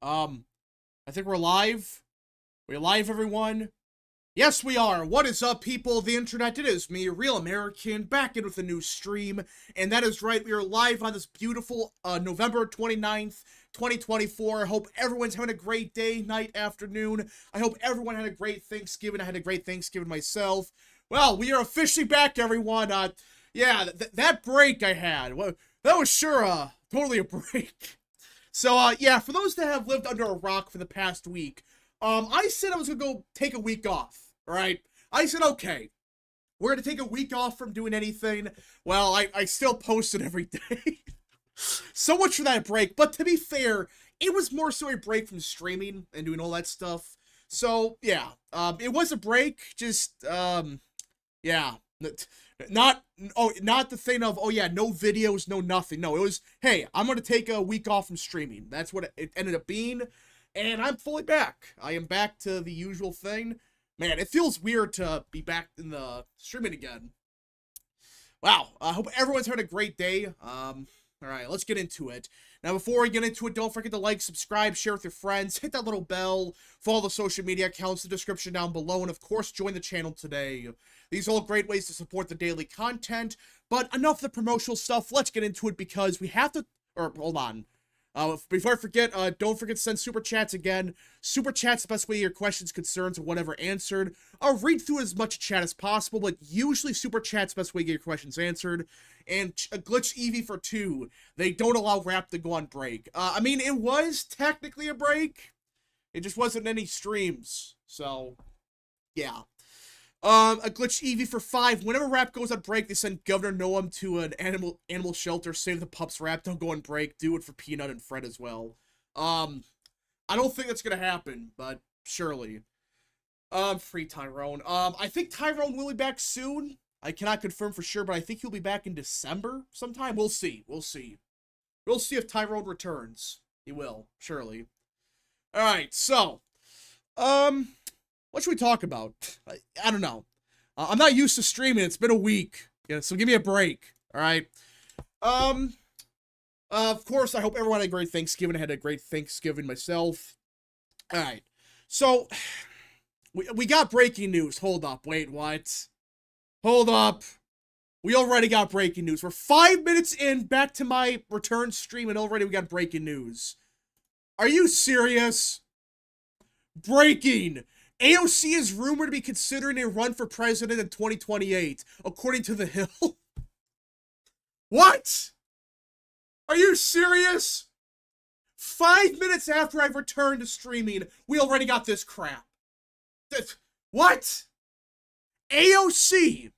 I think we're live. We're live, everyone. Yes, we are. What is up, people of the internet? It is me, Real American, back in with a new stream. And that is right, we are live on this beautiful November 29th, 2024. I hope everyone's having a great day, night, afternoon. I hope everyone had a great Thanksgiving. I had a great Thanksgiving myself. Well, we are officially back, everyone. Yeah, that break I had, well, that was sure totally a break. So, yeah, for those that have lived under a rock for the past week, I said I was gonna go take a week off, right? I said, okay, we're gonna take a week off from doing anything. Well, I still posted every day. So much for that break, but to be fair, it was more so a break from streaming and doing all that stuff. So, yeah, it was a break, just, yeah, not the thing of, oh yeah, no videos, no nothing. No, it was, hey, I'm gonna take a week off from streaming. That's what it ended up being, and I'm fully back. I am back to the usual thing. Man, it feels weird to be back in the streaming again. Wow, I hope everyone's having a great day. Alright, let's get into it. Now, before we get into it, don't forget to like, subscribe, share with your friends, hit that little bell, follow the social media accounts in the description down below, and of course, join the channel today. These are all great ways to support the daily content, but enough of the promotional stuff, let's get into it because we have to, or hold on. Before I forget, don't forget to send Super Chats again. Super Chat's the best way your questions, concerns, or whatever answered. I'll read through as much chat as possible, but usually Super Chat's the best way to get your questions answered. And a Glitch Eevee for 2. They don't allow rap to go on break. I mean, it was technically a break. It just wasn't any streams. So, yeah. A Glitch Eevee for 5. Whenever rap goes on break, they send Governor Noam to an animal shelter. Save the pups rap. Don't go on break. Do it for Peanut and Fred as well. I don't think that's gonna happen, but surely. Free Tyrone. I think Tyrone will be back soon. I cannot confirm for sure, but I think he'll be back in December sometime. We'll see. We'll see. We'll see if Tyrone returns. He will, surely. Alright, so. What should we talk about? I don't know. I'm not used to streaming. It's been a week. Yeah, so give me a break. Alright. Of course, I hope everyone had a great Thanksgiving. I had a great Thanksgiving myself. Alright. So, we got breaking news. Hold up. Wait, what? Hold up. We already got breaking news. We're 5 minutes in, back to my return stream, and already we got breaking news. Are you serious? Breaking! AOC is rumored to be considering a run for president in 2028, according to The Hill. What? Are you serious? 5 minutes after I've returned to streaming, we already got this crap. What? AOC!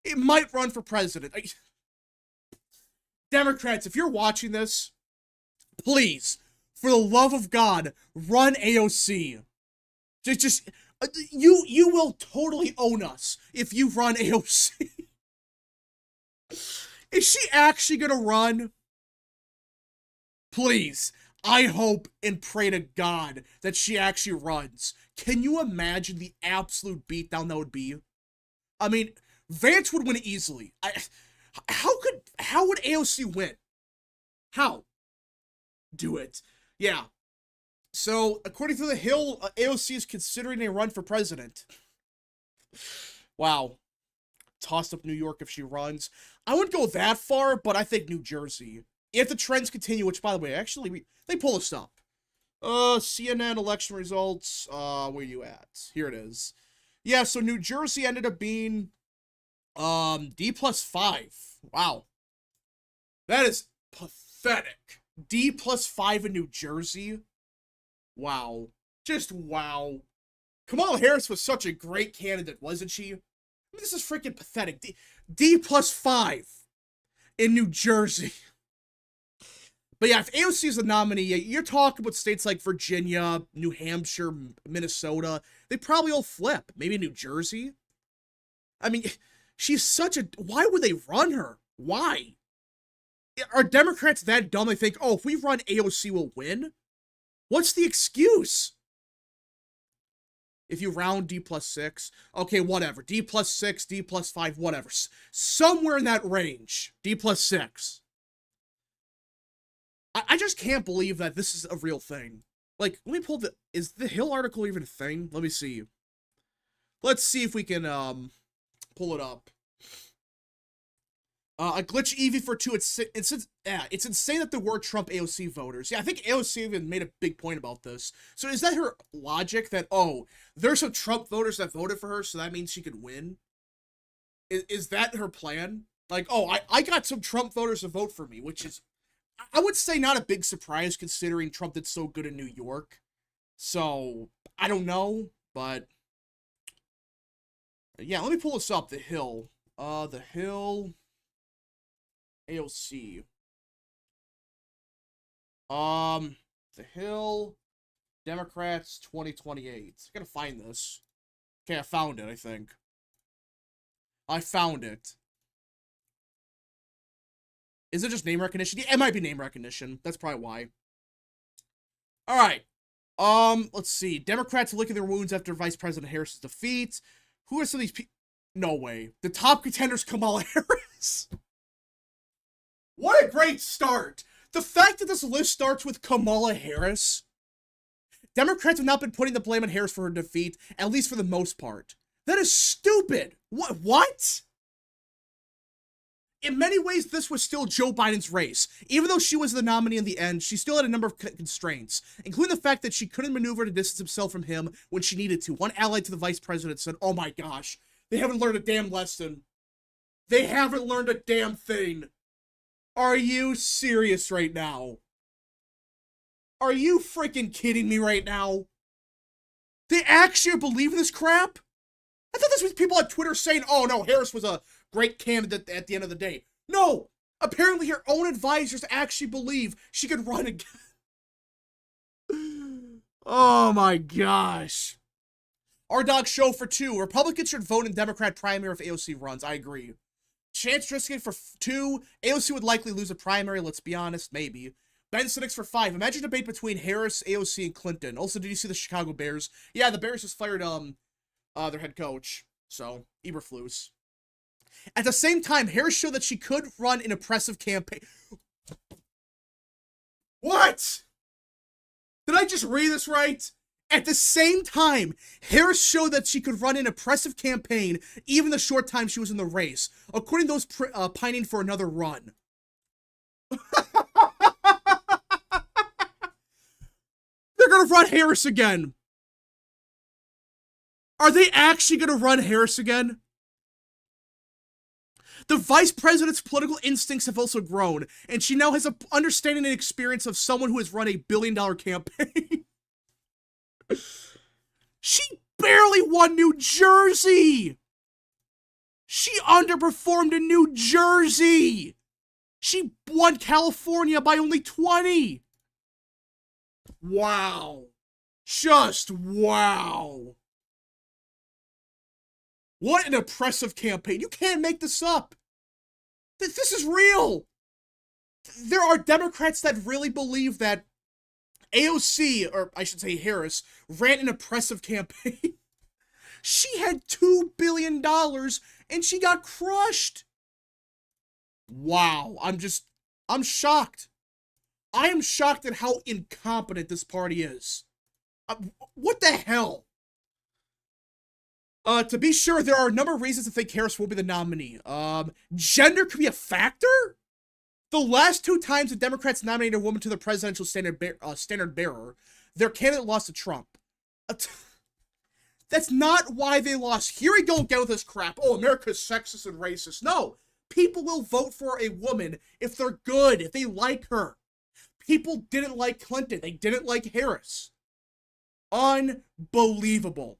It might run for president. Democrats, if you're watching this, please, for the love of God, run AOC. You will totally own us if you run AOC. Is she actually gonna run? Please, I hope and pray to God that she actually runs. Can you imagine the absolute beatdown that would be? I mean, Vance would win easily. How would AOC win? How? Do it. Yeah. So, according to The Hill, AOC is considering a run for president. Wow. Tossed up New York if she runs. I wouldn't go that far, but I think New Jersey. If the trends continue, which, by the way, actually, they pull us up. CNN election results. Where you at? Here it is. Yeah, so New Jersey ended up being, D+5. Wow. That is pathetic. D+5 in New Jersey. Wow. Just wow. Kamala Harris was such a great candidate, wasn't she? I mean, this is freaking pathetic. D+5 in New Jersey. But yeah, if AOC is the nominee, you're talking about states like Virginia, New Hampshire, Minnesota. They probably all flip. Maybe New Jersey. I mean, she's such a... Why would they run her? Why? Are Democrats that dumb they think, oh, if we run AOC, we'll win? What's the excuse? If you round D+6, okay, whatever. D+6, D+5, whatever. Somewhere in that range. D+6. I just can't believe that this is a real thing. Like, let me pull is the Hill article even a thing? Let me see. Let's see if we can, pull it up. A glitch EV for 2, it's insane that the word Trump AOC voters. Yeah, I think AOC even made a big point about this. So is that her logic that, oh, there's some Trump voters that voted for her, so that means she could win? Is that her plan? Like, oh, I got some Trump voters to vote for me, which is, I would say, not a big surprise considering Trump did so good in New York. So, I don't know, but yeah, let me pull this up. The Hill. The Hill AOC. The Hill Democrats 2028. I gotta find this. Okay, I found it, I think. I found it. Is it just name recognition? Yeah, it might be name recognition. That's probably why. Alright. Let's see. Democrats licking their wounds after Vice President Harris's defeat. Who are some of these people? No way. The top contenders, Kamala Harris. What a great start. The fact that this list starts with Kamala Harris. Democrats have not been putting the blame on Harris for her defeat, at least for the most part. That is stupid. What? In many ways, this was still Joe Biden's race. Even though she was the nominee in the end, she still had a number of constraints, including the fact that she couldn't maneuver to distance himself from him when she needed to. One ally to the vice president said, oh my gosh, they haven't learned a damn lesson. They haven't learned a damn thing. Are you serious right now? Are you freaking kidding me right now? They actually believe this crap? I thought this was people on Twitter saying, oh no, Harris was a great candidate at the end of the day. No! Apparently her own advisors actually believe she could run again. Oh my gosh. Our dog show for 2. Republicans should vote in Democrat primary if AOC runs. I agree. Chance Driscoll for 2. AOC would likely lose a primary, let's be honest. Maybe. Ben Sinnix for 5. Imagine a debate between Harris, AOC, and Clinton. Also, did you see the Chicago Bears? Yeah, the Bears just fired, their head coach. So, Eberflus. At the same time, Harris showed that she could run an oppressive campaign. What? Did I just read this right? At the same time, Harris showed that she could run an oppressive campaign even the short time she was in the race, according to those pining for another run. They're gonna run Harris again. Are they actually gonna run Harris again? The vice president's political instincts have also grown, and she now has an understanding and experience of someone who has run a billion-dollar campaign. She barely won New Jersey! She underperformed in New Jersey! She won California by only 20! Wow. Just wow. What an oppressive campaign. You can't make this up. This is real. There are Democrats that really believe that AOC, or I should say Harris, ran an oppressive campaign. She had $2 billion and she got crushed. Wow. I'm shocked. I am shocked at how incompetent this party is. What the hell? To be sure, there are a number of reasons to think Harris will be the nominee. Gender could be a factor? The last 2 times the Democrats nominated a woman to the presidential standard bearer, their candidate lost to Trump. That's not why they lost. Here we go again with this crap. Oh, America's sexist and racist. No. People will vote for a woman if they're good, if they like her. People didn't like Clinton. They didn't like Harris. Unbelievable.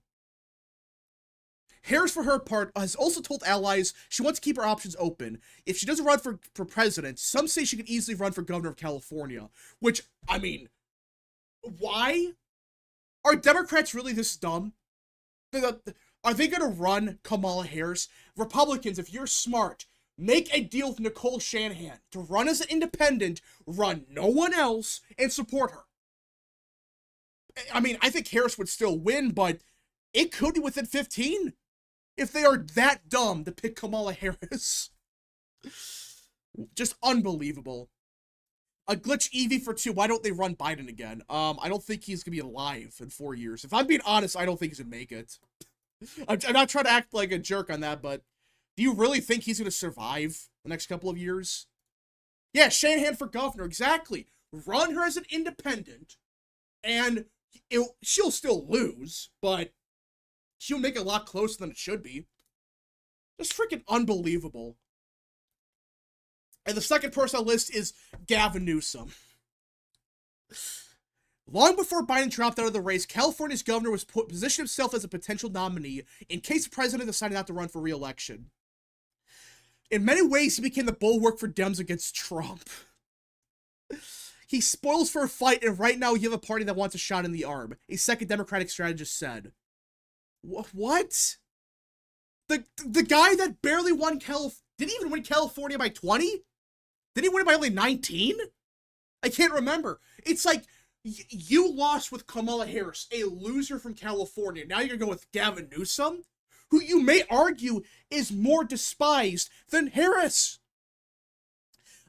Harris, for her part, has also told allies she wants to keep her options open. If she doesn't run for president, some say she could easily run for governor of California. Which, I mean, why? Are Democrats really this dumb? Are they going to run Kamala Harris? Republicans, if you're smart, make a deal with Nicole Shanahan to run as an independent, run no one else, and support her. I mean, I think Harris would still win, but it could be within 15. If they are that dumb to pick Kamala Harris. Just unbelievable. A glitch Evie for 2. Why don't they run Biden again? I don't think he's gonna be alive in 4 years. If I'm being honest, I don't think he's gonna make it. I'm not trying to act like a jerk on that, but do you really think he's gonna survive the next couple of years? Yeah, Shanahan for governor, exactly. Run her as an independent, and she'll still lose, but she'll make it a lot closer than it should be. Just freaking unbelievable. And the second person on the list is Gavin Newsom. Long before Biden dropped out of the race, California's governor was positioned himself as a potential nominee in case the president decided not to run for re-election. In many ways, he became the bulwark for Dems against Trump. He spoils for a fight, and right now you have a party that wants a shot in the arm, a second Democratic strategist said. What? The guy that barely won didn't even win California by 20? Did he win it by only 19? I can't remember. It's like, you lost with Kamala Harris, a loser from California. Now you're going to go with Gavin Newsom, who you may argue is more despised than Harris.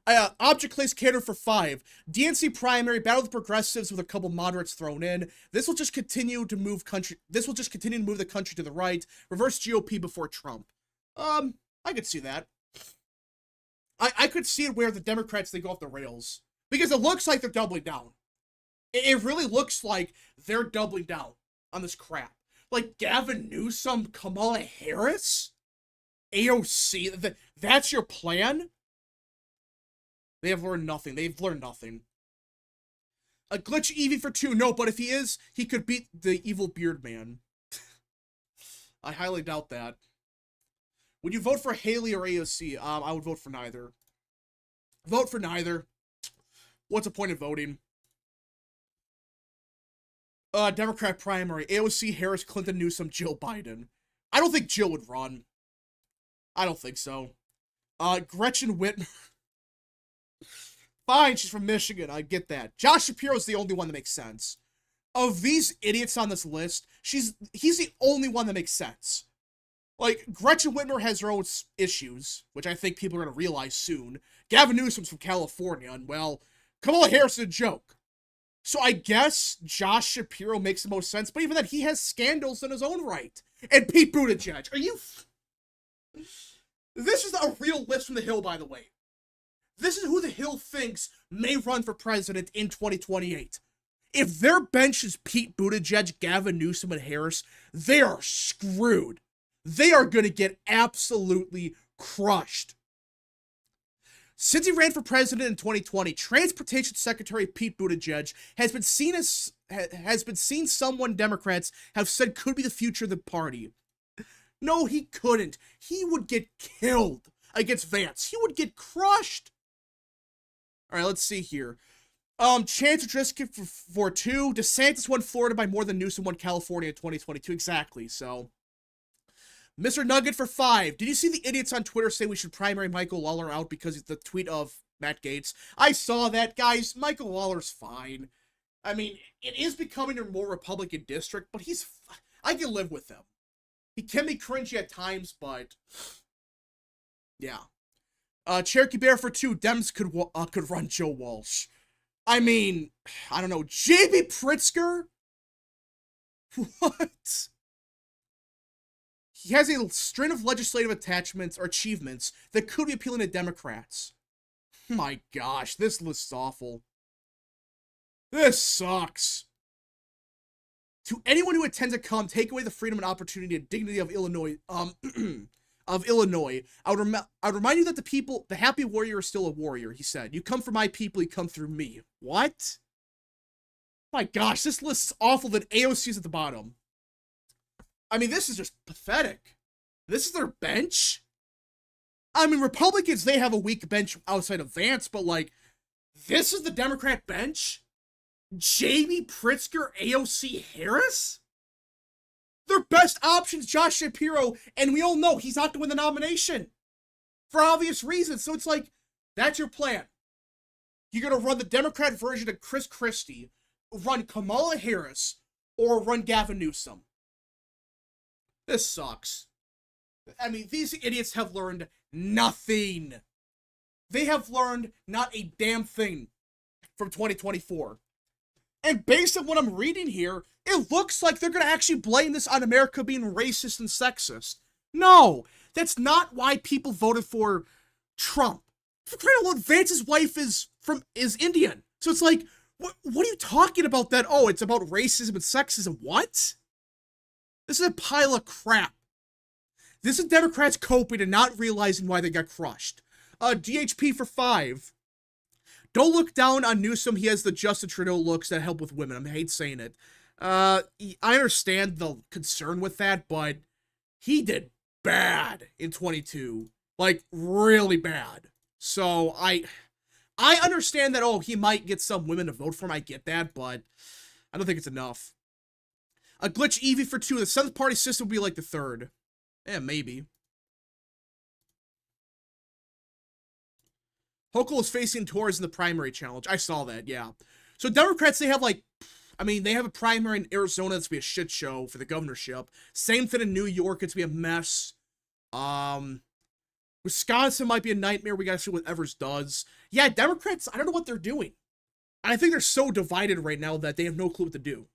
Object Clay's candidate for 5. DNC primary, battle of the progressives with a couple moderates thrown in. This will just continue to move the country to the right. Reverse GOP before Trump. I could see that. I could see it where the Democrats, they go off the rails. Because it looks like they're doubling down. It really looks like they're doubling down on this crap. Like Gavin Newsom, Kamala Harris, AOC, that's your plan? They have learned nothing. They've learned nothing. A glitch Evie for 2. No, but if he is, he could beat the evil beard man. I highly doubt that. Would you vote for Haley or AOC? I would vote for neither. Vote for neither. What's the point of voting? Democrat primary. AOC, Harris, Clinton, Newsom, Jill Biden. I don't think Jill would run. I don't think so. Gretchen Whitmer. Fine, she's from Michigan. I get that. Josh Shapiro's the only one that makes sense. Of these idiots on this list, he's the only one that makes sense. Like, Gretchen Whitmer has her own issues, which I think people are going to realize soon. Gavin Newsom's from California, and, well, Kamala Harris is a joke. So I guess Josh Shapiro makes the most sense, but even that, he has scandals in his own right. And Pete Buttigieg. Are you... This is a real list from the Hill, by the way. This is who the Hill thinks may run for president in 2028. If their bench is Pete Buttigieg, Gavin Newsom, and Harris, they are screwed. They are going to get absolutely crushed. Since he ran for president in 2020, Transportation Secretary Pete Buttigieg has been seen someone Democrats have said could be the future of the party. No, he couldn't. He would get killed against Vance. He would get crushed. All right, let's see here. Chance of risk for 2. DeSantis won Florida by more than Newsom won California in 2022. Exactly, so... Mr. Nugget for 5. Did you see the idiots on Twitter say we should primary Michael Lawler out because it's the tweet of Matt Gaetz? I saw that, guys. Michael Lawler's fine. I mean, it is becoming a more Republican district, but I can live with him. He can be cringy at times, but... Yeah. Cherokee Bear for 2. Dems could run Joe Walsh. I mean, I don't know. J.B. Pritzker? What? He has a string of legislative attachments or achievements that could be appealing to Democrats. My gosh, this list is awful. This sucks. To anyone who intends to come, take away the freedom and opportunity and dignity of Illinois, I would remind you that the happy warrior is still a warrior, he said. You come for my people, you come through me. What? My gosh, this list is awful that AOC is at the bottom. I mean, this is just pathetic. This is their bench? I mean, Republicans, they have a weak bench outside of Vance, but, like, this is the Democrat bench? J.B. Pritzker, AOC Harris? Their best options, Josh Shapiro, and we all know he's not to win the nomination. For obvious reasons. So it's like, that's your plan. You're going to run the Democrat version of Chris Christie, run Kamala Harris, or run Gavin Newsom. This sucks. I mean, these idiots have learned nothing. They have learned not a damn thing. from 2024. And based on what I'm reading here, it looks like they're going to actually blame this on America being racist and sexist. No, that's not why people voted for Trump. For crying out loud, Vance's wife is Indian. So it's like, what are you talking about that? Oh, it's about racism and sexism. What? This is a pile of crap. This is Democrats coping and not realizing why they got crushed. DHP for 5. Don't look down on Newsom. He has the Justin Trudeau looks that help with women. I hate saying it. I understand the concern with that, but he did bad in 22. Like, really bad. So, I understand that, oh, he might get some women to vote for him. I get that, but I don't think it's enough. A glitch Evie for 2. The 7th party system will be like the 3rd. Yeah, maybe. Hochul is facing Torres in the primary challenge. I saw that, yeah. So Democrats, they have like, they have a primary in Arizona that's going to be a shit show for the governorship. Same thing in New York. It's going to be a mess. Wisconsin might be a nightmare. We got to see what Evers does. Yeah, Democrats, I don't know what they're doing. I think they're so divided right now that they have no clue what to do.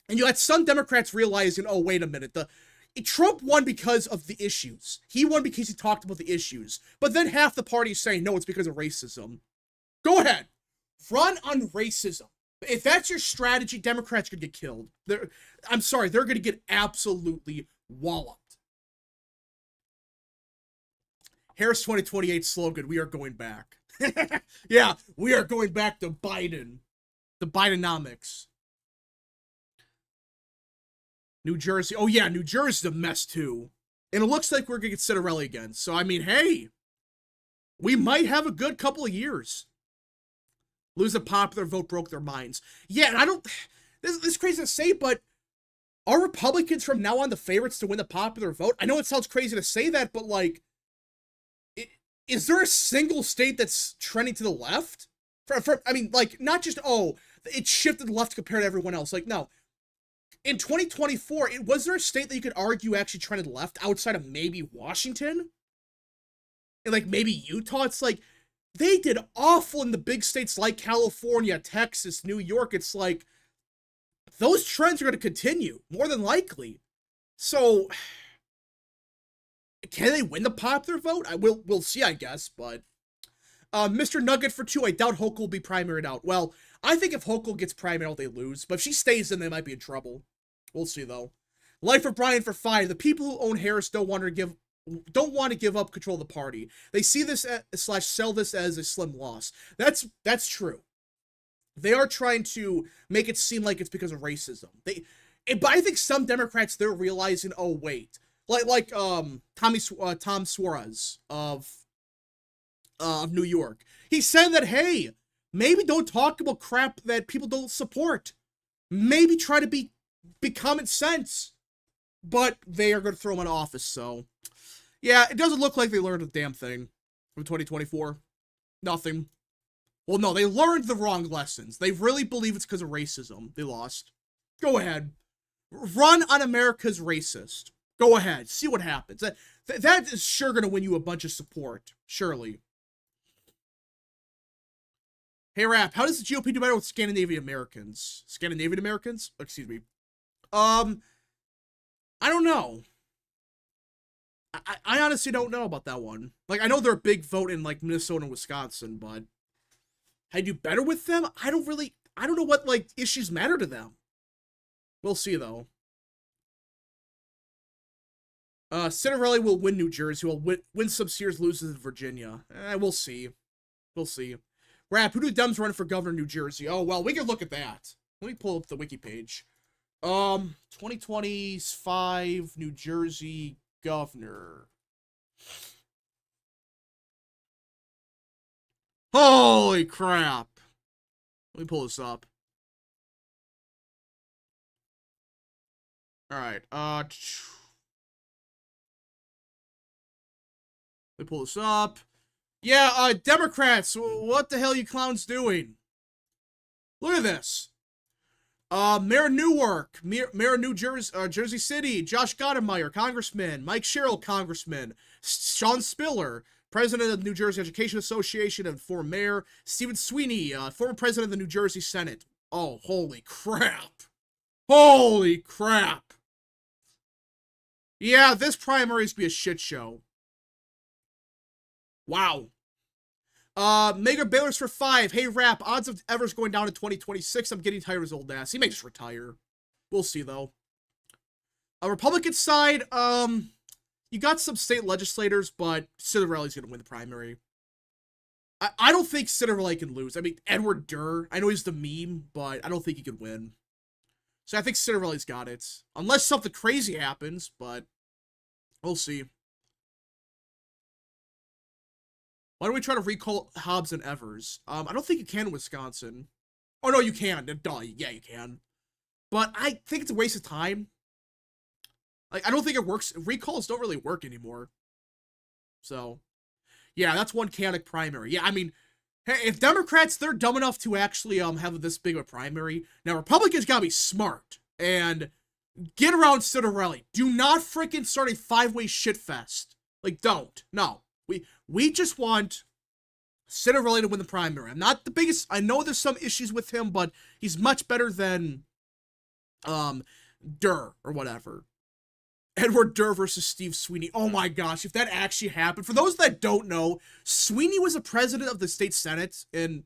And you had some Democrats realizing, oh, wait a minute, Trump won because of the issues. He won because he talked about the issues. But then half the party is saying, no, it's because of racism. Go ahead. Run on racism. If that's your strategy, Democrats could get killed. I'm sorry, they're going to get absolutely walloped. Harris 2028 slogan, we are going back. Yeah, we are going back to Biden. The Bidenomics. New Jersey. Oh, yeah, New Jersey's a mess, too. And it looks like we're going to get Citarelli again. So, I mean, hey, we might have a good couple of years. Lose the popular vote broke their minds. Yeah, and I don't... This is crazy to say, but are Republicans from now on the favorites to win the popular vote? I know it sounds crazy to say that, but, like, is there a single state that's trending to the left? I mean, like, not just, oh, it shifted left compared to everyone else. Like, no. In 2024, was there a state that you could argue actually trended left outside of maybe Washington? And like maybe Utah? It's like, they did awful in the big states like California, Texas, New York. It's like, those trends are going to continue, more than likely. So, can they win the popular vote? We'll see, I guess, but... Mr. Nugget for 2, I doubt Hochul will be primaried out. Well, I think if Hochul gets primaried out, they lose. But if she stays in, they might be in trouble. We'll see, though. Life of Brian for 5. The people who own Harris don't want to give up control of the party. They see this / sell this as a slim loss. That's true. They are trying to make it seem like it's because of racism. But I think some Democrats, they're realizing, oh wait, like Tom Suarez of New York. He said that, hey, maybe don't talk about crap that people don't support. Maybe try to be common sense. But they are going to throw him in office, so... Yeah, it doesn't look like they learned a damn thing from 2024. Nothing. Well, no, they learned the wrong lessons. They really believe it's because of racism. They lost. Go ahead. Run on America's racist. Go ahead. See what happens. That is sure going to win you a bunch of support. Surely. Hey, Rap, how does the GOP do better with Scandinavian Americans? Scandinavian Americans? Excuse me. I don't know. I honestly don't know about that one. Like, I know they're a big vote in, like, Minnesota and Wisconsin, but how do you do better with them? I don't know what, like, issues matter to them. We'll see, though. Citarelli will win New Jersey. Will win some Sears, loses in Virginia. We'll see. We'll see. Rap, who do Dems run for governor of New Jersey? Oh, well, we can look at that. Let me pull up the wiki page. 2025 New Jersey governor. Holy crap. Let me pull this up. Alright, let me pull this up. Yeah, Democrats, what the hell are you clowns doing? Look at this. Mayor Newark, Mayor New Jersey, Jersey City, Josh Gottemeyer, Congressman, Mike Sherrill, Congressman, Sean Spiller, president of the New Jersey Education Association and former mayor. Stephen Sweeney, former president of the New Jersey Senate. Oh, holy crap. Holy crap. Yeah, this primary is to be a shit show. Wow. Mega Baylor's for 5. Hey, Rap, odds of Evers going down in 2026. I'm getting tired of his old ass. He may just retire. We'll see, though. Republican side, you got some state legislators, but Citarelli's going to win the primary. I don't think Citarelli can lose. I mean, Edward Durr, I know he's the meme, but I don't think he could win. So I think Citarelli's got it. Unless something crazy happens, but we'll see. Why don't we try to recall Hobbs and Evers? I don't think you can in Wisconsin. Oh, no, you can. Duh, yeah, you can. But I think it's a waste of time. Like, I don't think it works. Recalls don't really work anymore. So, yeah, that's one chaotic primary. Yeah, I mean, hey, if Democrats, they're dumb enough to actually have this big of a primary. Now, Republicans gotta be smart and get around Citarelli. Do not freaking start a 5-way shit fest. Like, don't. No. We just want Citarelli to win the primary. I'm not the biggest. I know there's some issues with him, but he's much better than Durr or whatever. Edward Durr versus Steve Sweeney. Oh my gosh, if that actually happened. For those that don't know, Sweeney was a president of the state senate in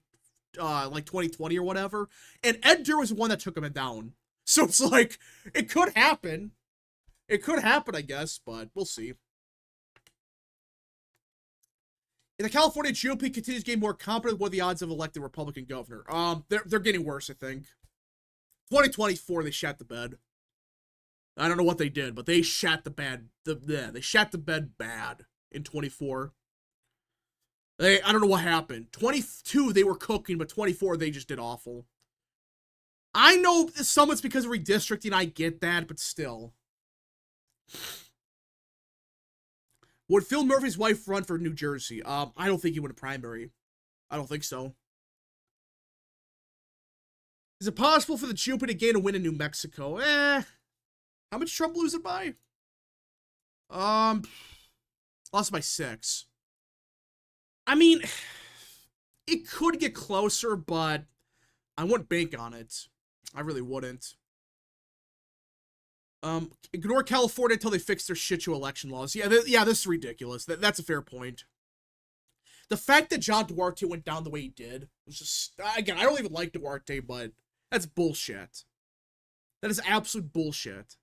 like 2020 or whatever, and Ed Durr was the one that took him down. So it's like, it could happen. It could happen, I guess, but we'll see. And the California GOP continues to gain more competent, what are the odds of electing Republican governor? They're getting worse, I think. 2024, they shat the bed. I don't know what they did, but they shat the bed. They shat the bed bad in 24. I don't know what happened. 22, they were cooking, but 24, they just did awful. I know some it's because of redistricting. I get that, but still. Would Phil Murphy's wife run for New Jersey? I don't think he would a primary. I don't think so. Is it possible for the GOP to gain a win in New Mexico? How much Trump lose it by? Lost by 6. I mean, it could get closer, but I wouldn't bank on it. I really wouldn't. Ignore California until they fix their shit show election laws. Yeah, this is ridiculous. That's a fair point. The fact that John Duarte went down the way he did was just, again, I don't even like Duarte, but that's bullshit. That is absolute bullshit.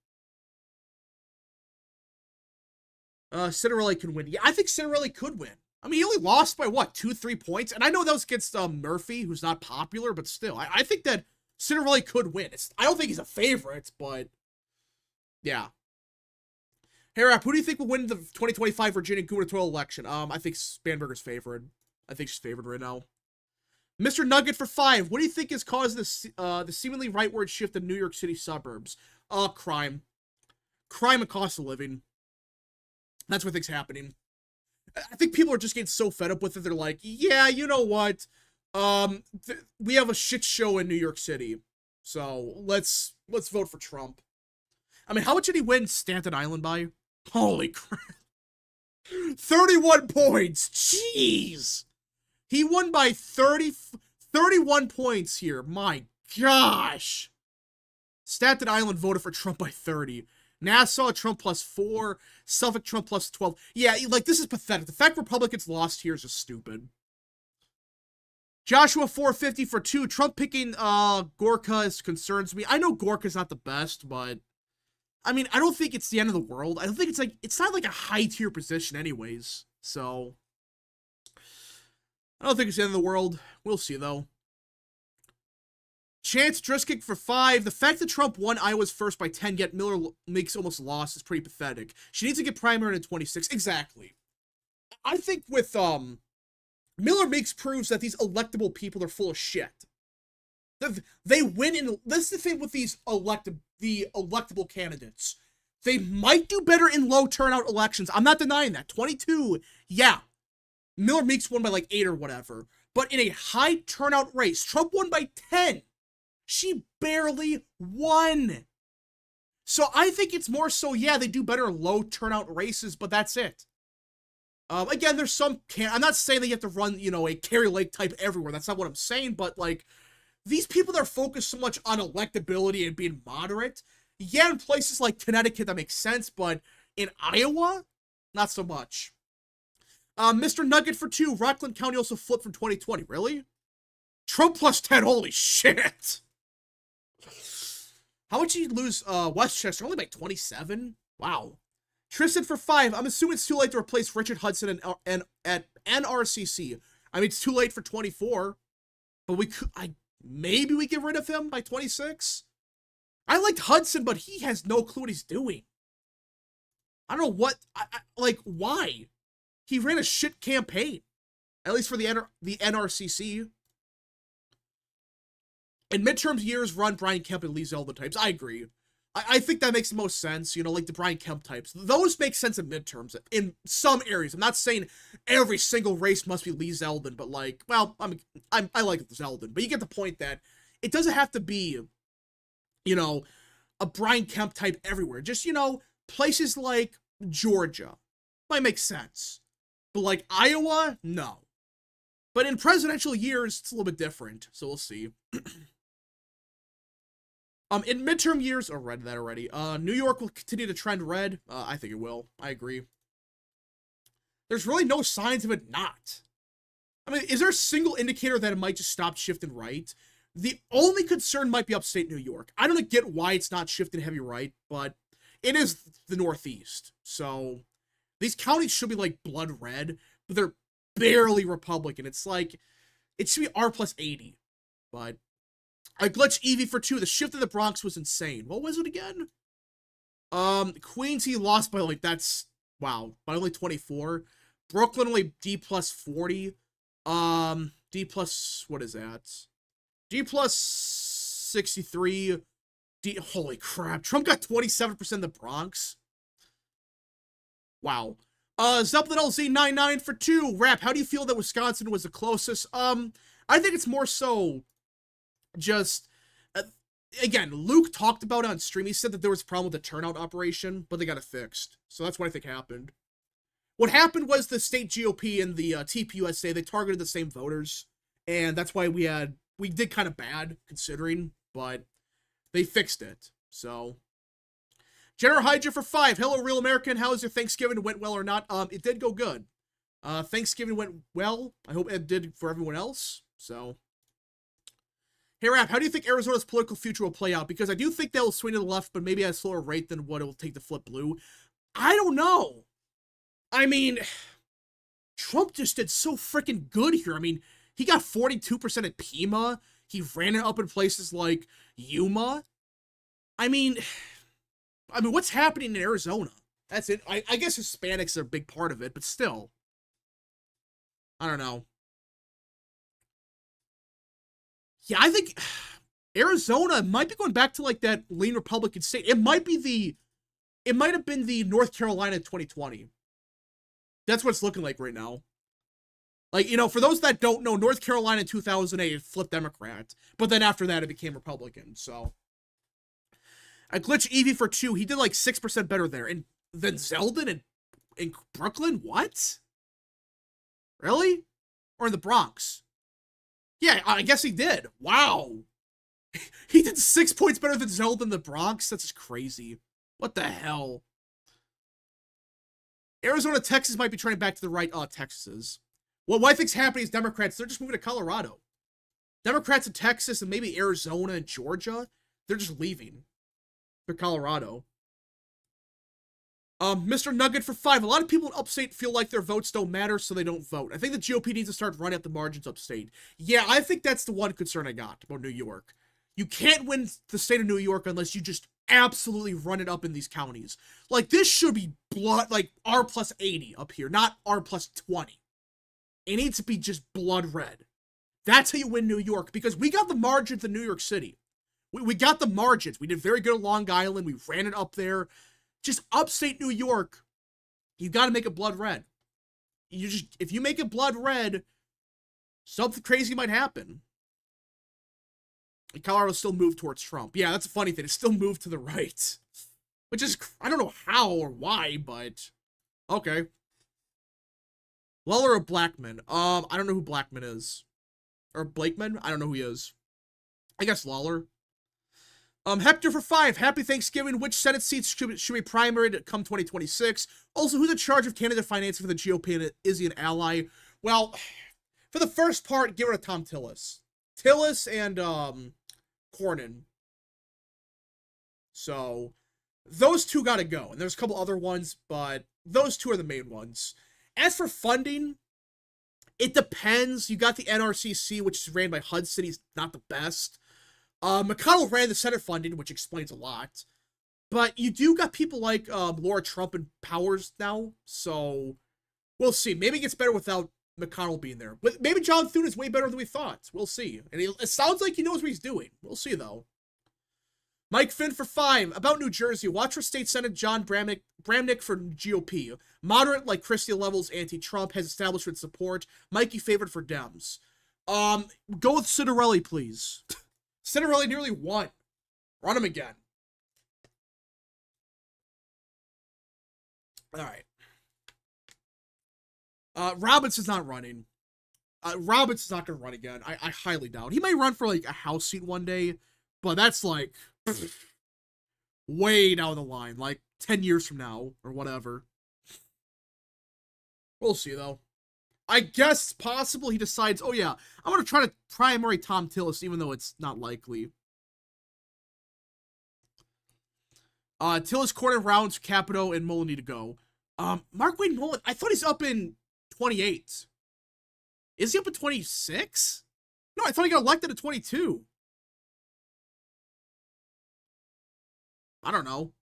Citarelli can win. Yeah, I think Citarelli could win. I mean, he only lost by, what, 2-3 points? And I know that was against Murphy, who's not popular, but still. I think that Citarelli could win. I don't think he's a favorite, but yeah. Hey, Rap, who do you think will win the 2025 Virginia gubernatorial election? I think Spanberger's favored. I think she's favored right now. Mr. Nugget for 5. What do you think is causing the seemingly rightward shift in New York City suburbs? Crime. Crime and cost of living. That's what I think's happening. I think people are just getting so fed up with it. They're like, yeah, you know what? We have a shit show in New York City. So let's vote for Trump. I mean, how much did he win Staten Island by? Holy crap. 31 points. Jeez. He won by 31 points here. My gosh. Staten Island voted for Trump by 30. Nassau, Trump plus 4. Suffolk, Trump plus 12. Yeah, like, this is pathetic. The fact Republicans lost here is just stupid. Joshua 450 for 2. Trump picking Gorka concerns me. I know Gorka's not the best, but I mean, I don't think it's the end of the world. I don't think it's not like a high tier position anyways. So I don't think it's the end of the world. We'll see though. Chance Driscoll for 5. The fact that Trump won Iowa's first by 10, yet Miller makes almost lost is pretty pathetic. She needs to get primary in 26. Exactly. I think with Miller makes proves that these electable people are full of shit. They win in. This is the thing with these electable candidates. They might do better in low turnout elections. I'm not denying that. 22, yeah. Miller Meeks won by like 8 or whatever. But in a high turnout race, Trump won by 10. She barely won. So I think it's more so, yeah, they do better in low turnout races, but that's it. Again, there's some I'm not saying that you have to run, you know, a Carrie Lake type everywhere. That's not what I'm saying, but like these people that are focused so much on electability and being moderate, yeah, in places like Connecticut that makes sense, but in Iowa, not so much. Mr. Nugget for 2, Rockland County also flipped from 2020. Really? Trump plus 10, holy shit. How much did you lose Westchester? Only by 27? Wow. Tristan for 5. I'm assuming it's too late to replace Richard Hudson and at NRCC. I mean, it's too late for 24, but we could, maybe we get rid of him by 26. I liked Hudson, but he has no clue what he's doing. I don't know what, like, why? He ran a shit campaign, at least for the NRCC. In midterm years, run Brian Kemp and Lee Zeldin types. I agree. I think that makes the most sense, you know, like the Brian Kemp types. Those make sense in midterms in some areas. I'm not saying every single race must be Lee Zeldin, but like, well, I like Zeldin, but you get the point that it doesn't have to be, you know, a Brian Kemp type everywhere. Just, you know, places like Georgia might make sense, but like Iowa, no. But in presidential years, it's a little bit different, so we'll see. In midterm years, read that already. New York will continue to trend red. I think it will. I agree. There's really no signs of it not. I mean, is there a single indicator that it might just stop shifting right? The only concern might be upstate New York. I don't get why it's not shifting heavy right, but it is the Northeast. So these counties should be like blood red, but they're barely Republican. It's like, it should be R plus 80, but I glitch Evie for 2. The shift in the Bronx was insane. What was it again? Queens, he lost by like, that's, wow, by only 24. Brooklyn, only D plus 40. D plus, what is that? D plus 63. Holy crap. Trump got 27% in the Bronx. Wow. Zeppelin LZ99 for 2. Rap, how do you feel that Wisconsin was the closest? I think it's more so just, again, Luke talked about it on stream. He said that there was a problem with the turnout operation, but they got it fixed. So that's what I think happened. What happened was the state GOP and the TPUSA, they targeted the same voters. And that's why we did kind of bad, considering, but they fixed it. So, General Hydra for 5. Hello, Real American. How was your Thanksgiving? Went well or not? It did go good. Thanksgiving went well. I hope it did for everyone else. So, hey, Rap, how do you think Arizona's political future will play out? Because I do think they'll swing to the left, but maybe at a slower rate than what it will take to flip blue. I don't know. I mean, Trump just did so freaking good here. I mean, he got 42% at Pima. He ran it up in places like Yuma. I mean, what's happening in Arizona? That's it. I guess Hispanics are a big part of it, but still. I don't know. Yeah, I think Arizona might be going back to like that lean Republican state. It might have been the North Carolina in 2020. That's what it's looking like right now. Like, you know, for those that don't know, North Carolina in 2008 flipped Democrat, but then after that it became Republican. So I glitch Evie for 2. He did like 6% better there. And then Zeldin in Brooklyn? What? Really? Or in the Bronx? Yeah, I guess he did. Wow. He did 6 points better than Zeldin in the Bronx? That's just crazy. What the hell? Arizona, Texas might be turning back to the right. Texas. Well, what I think's happening is Democrats, they're just moving to Colorado. Democrats in Texas and maybe Arizona and Georgia, they're just leaving for Colorado. Mr. Nugget for 5. A lot of people in upstate feel like their votes don't matter, so they don't vote. I think the GOP needs to start running up the margins upstate. Yeah, I think that's the one concern I got about New York. You can't win the state of New York unless you just absolutely run it up in these counties. Like, this should be blood, like R plus 80 up here, not R plus 20. It needs to be just blood red. That's how you win New York, because we got the margins in New York City. We got the margins. We did very good at Long Island. We ran it up there. Just upstate New York, you got to make it blood red. If you make it blood red, something crazy might happen. And Colorado still moved towards Trump. Yeah, that's a funny thing. It still moved to the right. Which is, I don't know how or why, but okay. Lawler or Blackman? I don't know who Blackman is. Or Blakeman? I don't know who he is. I guess Lawler. Hector for 5. Happy Thanksgiving. Which Senate seats should be primaried come 2026? Also, who's in charge of candidate financing for the GOP and is he an ally? Well, for the first part, give it to Tom Tillis. Tillis and, Cornyn. So, those two gotta go. And there's a couple other ones, but those two are the main ones. As for funding, it depends. You got the NRCC, which is ran by Hudson. He's not the best. McConnell ran the Senate funding, which explains a lot. But you do got people like Laura Trump and Powers now, so we'll see. Maybe it gets better without McConnell being there. But maybe John Thune is way better than we thought. We'll see. And it sounds like he knows what he's doing. We'll see, though. Mike Finn for 5. About New Jersey. Watch for State Senate John Bramnick for GOP. Moderate like Christie Levels, anti-Trump, has establishment support. Mikey favored for Dems. Go with Citarelli, please. Citarelli nearly won. Run him again. All right. Robinson's not running. Robinson's not going to run again. I highly doubt. He may run for like a House seat one day, but that's like way down the line, like 10 years from now or whatever. We'll see, though. I guess it's possible he decides, oh yeah, I'm going to try to primary Tom Tillis, even though it's not likely. Tillis, Cornyn, Rounds, Capito, and Mullen need to go. Mark Wayne Mullen, I thought he's up in 28. Is he up in 26? No, I thought he got elected at 22. I don't know.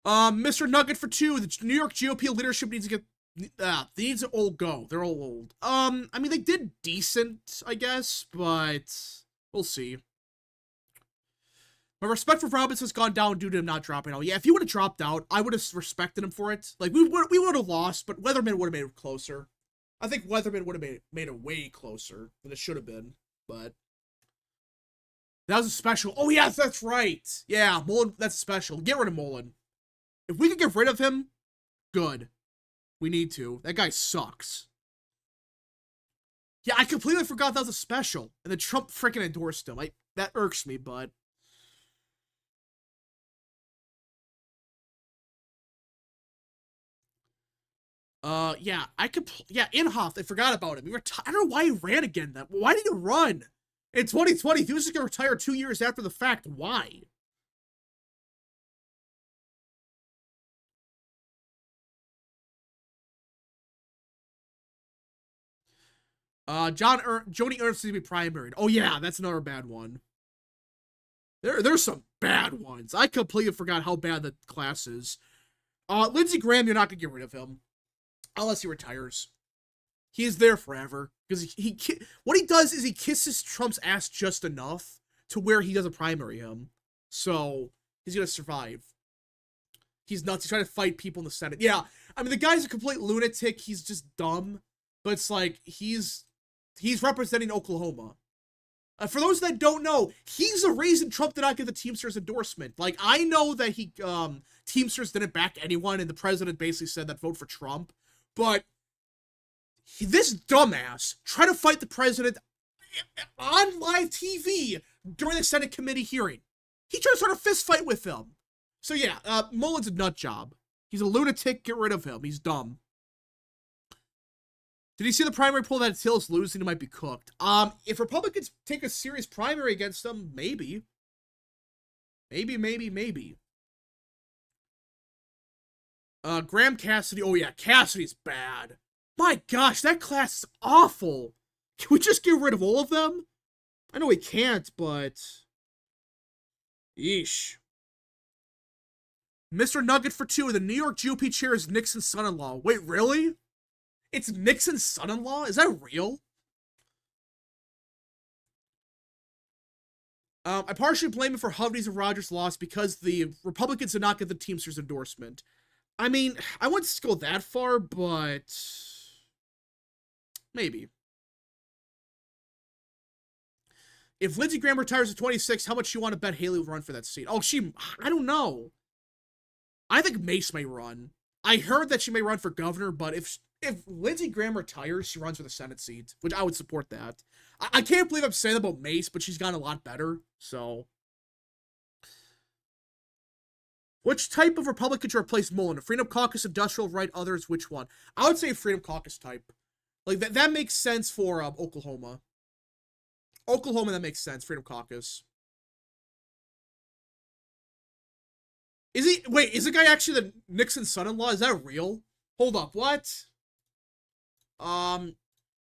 Mr. Nugget for 2. The New York GOP leadership needs to get... they need to all go. They're all old. I mean, they did decent, I guess, but we'll see. My respect for Robinson's gone down due to him not dropping out. Yeah, if he would have dropped out, I would have respected him for it. Like, we would have lost, but Weatherman would have made it closer. I think Weatherman would have made it way closer than it should have been, but... That was a special. Oh, yes, that's right. Yeah, Mullen, that's special. Get rid of Mullen. If we could get rid of him, good. We need to. That guy sucks. Yeah, I completely forgot that was a special. And then Trump freaking endorsed him. That irks me, but... yeah, Inhofe, I forgot about him. I don't know why he ran again. Why did he run? In 2020, he was just going to retire 2 years after the fact. Why? Joni Ernst to be primaried. Oh yeah, that's another bad one. There's some bad ones. I completely forgot how bad the class is. Lindsey Graham, you're not going to get rid of him. Unless he retires. He's there forever. Because what he does is he kisses Trump's ass just enough to where he doesn't primary him. So, he's going to survive. He's nuts. He's trying to fight people in the Senate. Yeah, I mean, the guy's a complete lunatic. He's just dumb. But it's like, he's representing Oklahoma. For those that don't know, he's the reason Trump did not get the Teamsters endorsement. Like, I know that Teamsters didn't back anyone, and the president basically said that vote for Trump. But this dumbass tried to fight the president on live TV during the Senate committee hearing. He tried to start a fist fight with him. So yeah, Mullen's a nut job. He's a lunatic. Get rid of him. He's dumb. Did you see the primary poll that Tillis losing? It might be cooked. If Republicans take a serious primary against them, maybe. Maybe. Graham Cassidy. Oh yeah, Cassidy's bad. My gosh, that class is awful. Can we just get rid of all of them? I know we can't, but... Yeesh. Mr. Nugget for 2. The New York GOP chair is Nixon's son-in-law. Wait, really? It's Nixon's son-in-law? Is that real? I partially blame him for Hovey's and Rogers' loss because the Republicans did not get the Teamsters endorsement. I mean, I wouldn't go that far, but... maybe. If Lindsey Graham retires at 26, how much do you want to bet Haley will run for that seat? Oh, I don't know. I think Mace may run. I heard that she may run for governor, but if if Lindsey Graham retires, she runs for the Senate seat, which I would support that. I can't believe I'm saying that about Mace, but she's gotten a lot better, so. Which type of Republican to replace Mullen? Freedom Caucus, Industrial Right, others, which one? I would say Freedom Caucus type. Like, that makes sense for Oklahoma. Oklahoma, that makes sense. Freedom Caucus. Wait, is the guy actually the Nixon's son-in-law? Is that real? Hold up, what?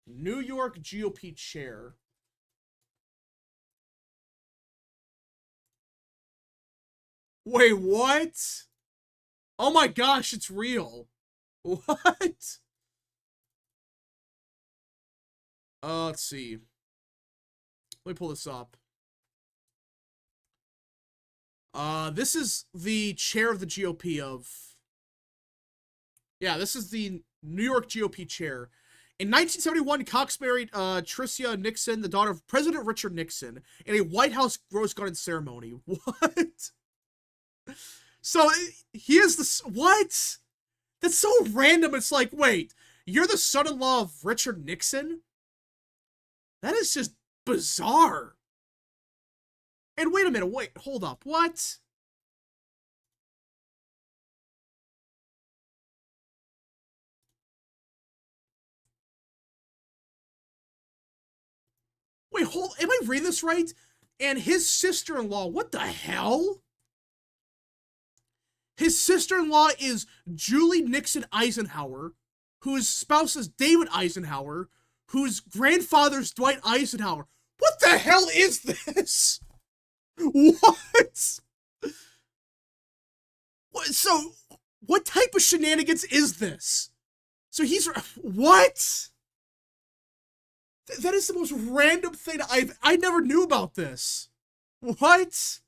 New York GOP chair. Wait, what? Oh my gosh, it's real. What? Let's see. Let me pull this up. This is the chair of the GOP of... Yeah, this is the New York GOP chair. In 1971, Cox married Tricia Nixon, the daughter of President Richard Nixon, in a White House rose garden ceremony. What? So, he is the... What? That's so random. It's like, wait, you're the son-in-law of Richard Nixon? That is just bizarre. And wait a minute, wait, hold up, what? Wait, am I reading this right? And his sister-in-law, what the hell? His sister-in-law is Julie Nixon Eisenhower, whose spouse is David Eisenhower, whose grandfather's Dwight Eisenhower. What the hell is this? What? So, what type of shenanigans is this? So he's... What? That is the most random thing I never knew about this. What?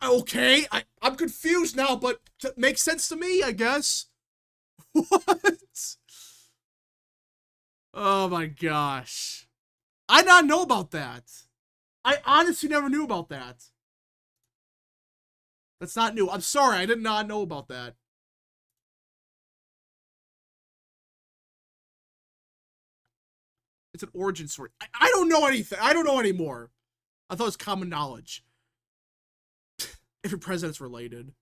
Okay, I'm confused now, but it makes sense to me, I guess. What? Oh my gosh. I not know about that. I honestly never knew about that. That's not new. I'm sorry, I did not know about that. It's an origin story. I don't know anything. I don't know anymore. I thought it was common knowledge. If your president's related.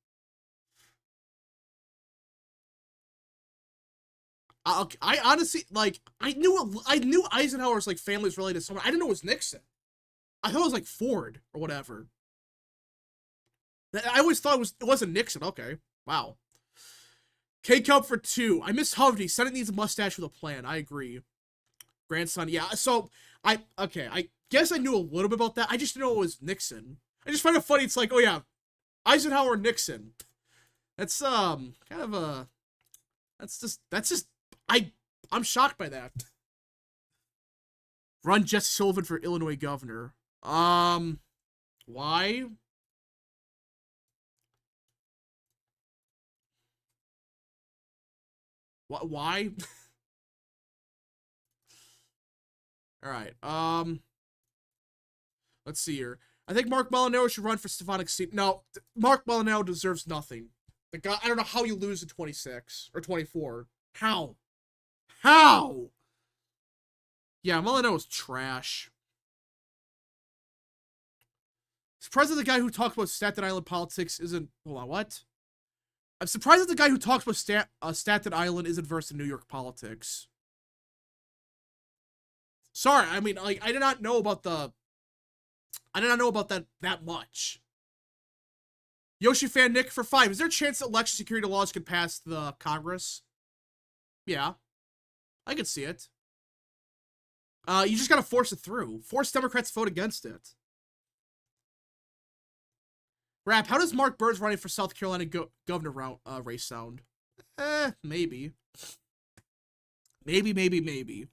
I honestly, like, I knew Eisenhower's, like, family's related to someone. I didn't know it was Nixon. I thought it was, like, Ford or whatever. I always thought it wasn't Nixon. Okay. Wow. K-Cup for 2. I miss Hovey. Senate needs a mustache with a plan. I agree. Grandson. Yeah, so, I guess I knew a little bit about that. I just didn't know it was Nixon. I just find it funny. It's like, oh yeah, Eisenhower, Nixon. That's, kind of a... That's just... I'm shocked by that. Run Jesse Sullivan for Illinois governor. Why? Why? Alright, let's see here. I think Mark Molinaro should run for Stefanik seat. No, Mark Molinaro deserves nothing. The guy, I don't know how you lose in 26 or 24. How? How? Yeah, Molinaro's trash. Surprised that the guy who talks about Staten Island politics isn't... Hold on, what? I'm surprised that the guy who talks about Staten Island isn't versed in New York politics. Sorry, I mean, like, I did not know about that that much. Yoshi Fan Nick for 5. Is there a chance that election security laws could pass the Congress? Yeah. I could see it. You just gotta force it through. Force Democrats to vote against it. Rap, how does Mark Burns running for South Carolina governor race sound? Maybe. Maybe.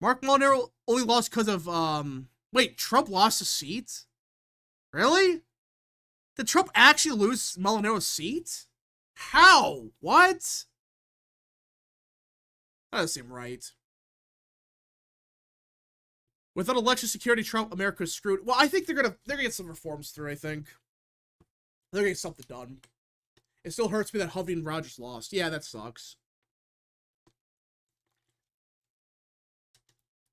Mark Molinaro only lost because of, wait, Trump lost a seat? Really? Did Trump actually lose Molinaro's seat? How? What? That doesn't seem right. Without election security, Trump, America's screwed. Well, I think they're gonna get some reforms through, I think. They're getting something done. It still hurts me that Hovey and Rogers lost. Yeah, that sucks.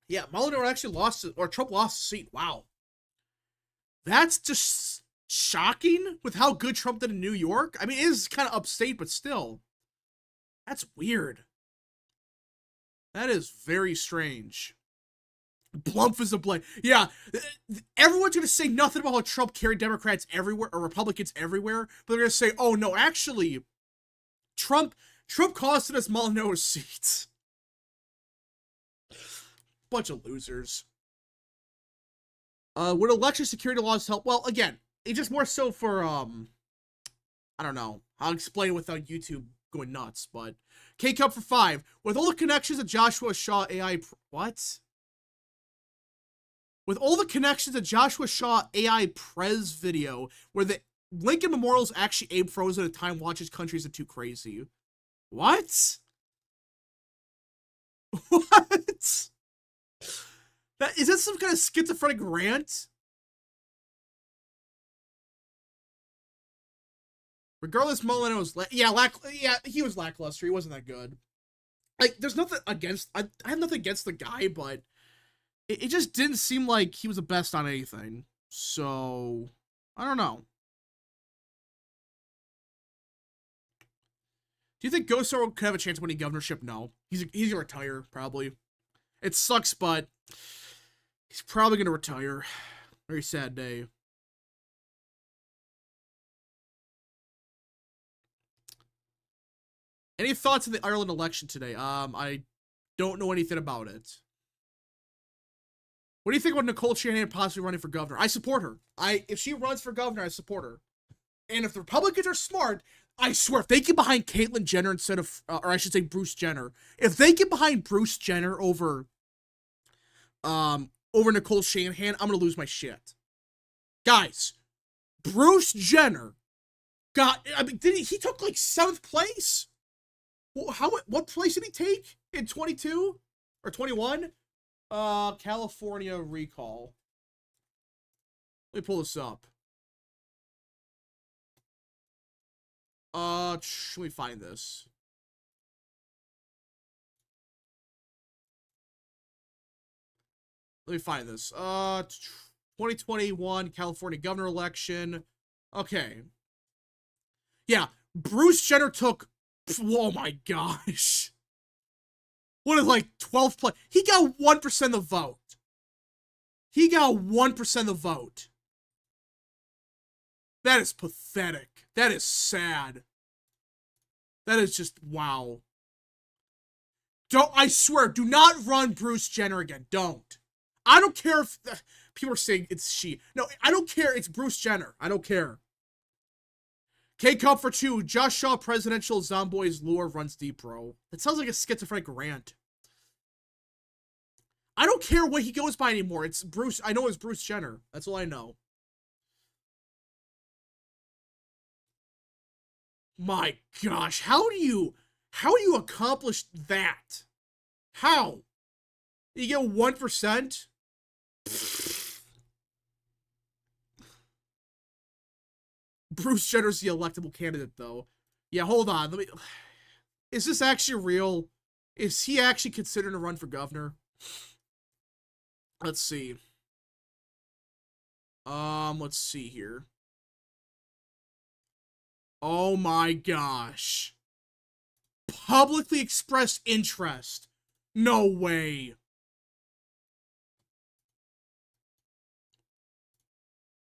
Yeah, Mueller actually lost, or Trump lost the seat. Wow. That's just shocking with how good Trump did in New York. I mean, it is kind of upstate, but still. That's weird. That is very strange. Blumph is a blame. Yeah, everyone's going to say nothing about how Trump carried Democrats everywhere, or Republicans everywhere, but they're going to say, oh, no, actually, Trump costed us Molyneux's seats. Bunch of losers. Would election security laws help? Well, again, it's just more so for, I don't know. I'll explain it without YouTube going nuts, but K-Cup for 5. With all the connections to Joshua Shaw AI... What? With all the connections to Joshua Shaw AI Prez video, where the Lincoln Memorial's actually Abe Frozen at a time watches countries are too crazy. What? What? Is that some kind of schizophrenic rant? Regardless, Molyneux was he was lackluster. He wasn't that good. Like, there's nothing against I have nothing against the guy, but it just didn't seem like he was the best on anything. So I don't know. Do you think Gosar could have a chance of winning governorship? No. He's gonna retire, probably. It sucks, but he's probably gonna retire. Very sad day. Any thoughts on the Ireland election today? I don't know anything about it. What do you think about Nicole Shanahan possibly running for governor? I support her. If she runs for governor, I support her. And if the Republicans are smart, I swear, if they get behind Caitlyn Jenner instead of, or I should say Bruce Jenner, if they get behind Bruce Jenner over Nicole Shanahan, I'm gonna lose my shit. Guys, Bruce Jenner he took like 7th place? What place did he take in 22 or 21? California recall. Let me pull this up. Let me find this. Let me find this. 2021 California governor election. Okay. Yeah, Bruce Jenner took, oh my gosh. What is like 12th place? He got 1% of the vote. He got 1% of the vote. That is pathetic. That is sad. That is just, wow. I swear, do not run Bruce Jenner again. Don't. I don't care if people are saying it's she. No, I don't care. It's Bruce Jenner. I don't care. K-Cup for 2. Josh Shaw presidential Zomboys lure runs deep, bro. That sounds like a schizophrenic rant. I don't care what he goes by anymore. It's Bruce. I know it's Bruce Jenner. That's all I know. My gosh, how do you accomplish that? How? You get 1%? Bruce Jenner's the electable candidate, though. Yeah, hold on. Is this actually real? Is he actually considered to run for governor? Let's see. Let's see here. Oh my gosh. Publicly expressed interest. No way.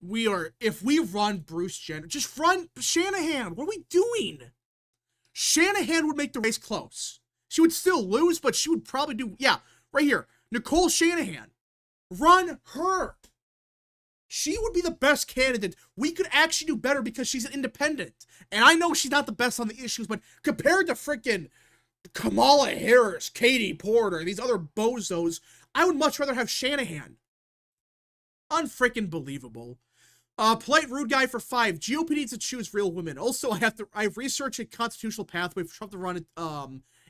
If we run Bruce Jenner, just run Shanahan. What are we doing? Shanahan would make the race close. She would still lose, but she would probably do, yeah, right here. Nicole Shanahan. Run her. She would be the best candidate. We could actually do better because she's an independent. And I know she's not the best on the issues, but compared to freaking Kamala Harris, Katie Porter, these other bozos, I would much rather have Shanahan. Unfreaking believable. Polite rude guy for 5. GOP needs to choose real women. Also, I've researched a constitutional pathway for Trump to run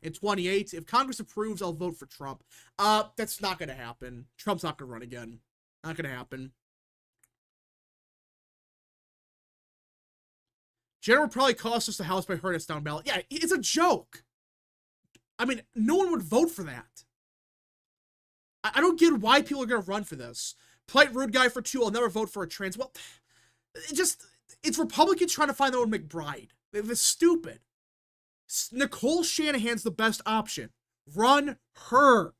in 28. If Congress approves, I'll vote for Trump. That's not gonna happen. Trump's not gonna run again. Not gonna happen. Jenner would probably cost us the House by hurting us down ballot. Yeah, it's a joke. I mean, no one would vote for that. I don't get why people are going to run for this. Polite rude guy for 2, I'll never vote for a trans. Well, it's Republicans trying to find their own McBride. It's stupid. Nicole Shanahan's the best option. Run her.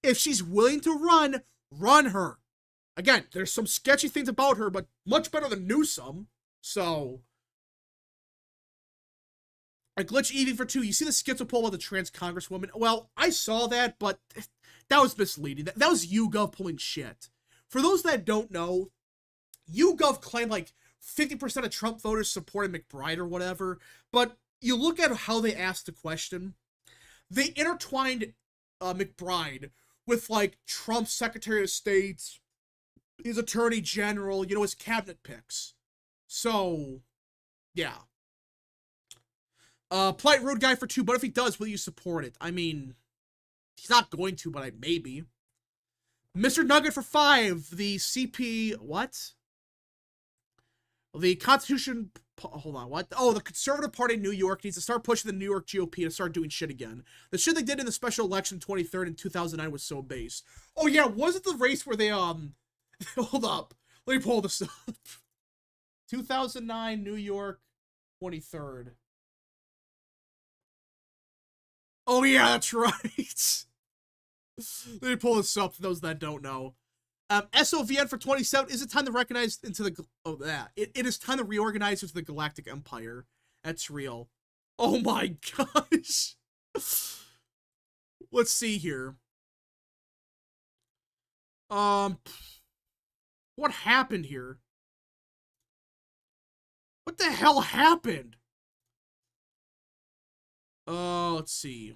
If she's willing to run her. Again, there's some sketchy things about her, but much better than Newsom. So, a glitch Evie for 2. You see the schizo poll about the trans congresswoman? Well, I saw that, but that was misleading. That was YouGov pulling shit. For those that don't know, YouGov claimed like 50% of Trump voters supported McBride or whatever, but you look at how they asked the question, they intertwined McBride with like Trump's Secretary of State, his Attorney General, you know, his cabinet picks. So, yeah. Polite rude guy for 2, but if he does, will you support it? I mean, he's not going to, but maybe. Mr. Nugget for 5, the CP, what? The Constitution, hold on, what? Oh, the Conservative Party in New York needs to start pushing the New York GOP to start doing shit again. The shit they did in the special election in 2013 and 2009 was so base. Oh yeah, was it the race where they, hold up, let me pull this up. 2009, New York, 23rd. Oh yeah, that's right. Let me pull this up for those that don't know. SOVN for 27. Is it time to recognize into the... Oh, that. It is time to reorganize into the Galactic Empire. That's real. Oh my gosh. Let's see here. What happened here? What the hell happened? Let's see.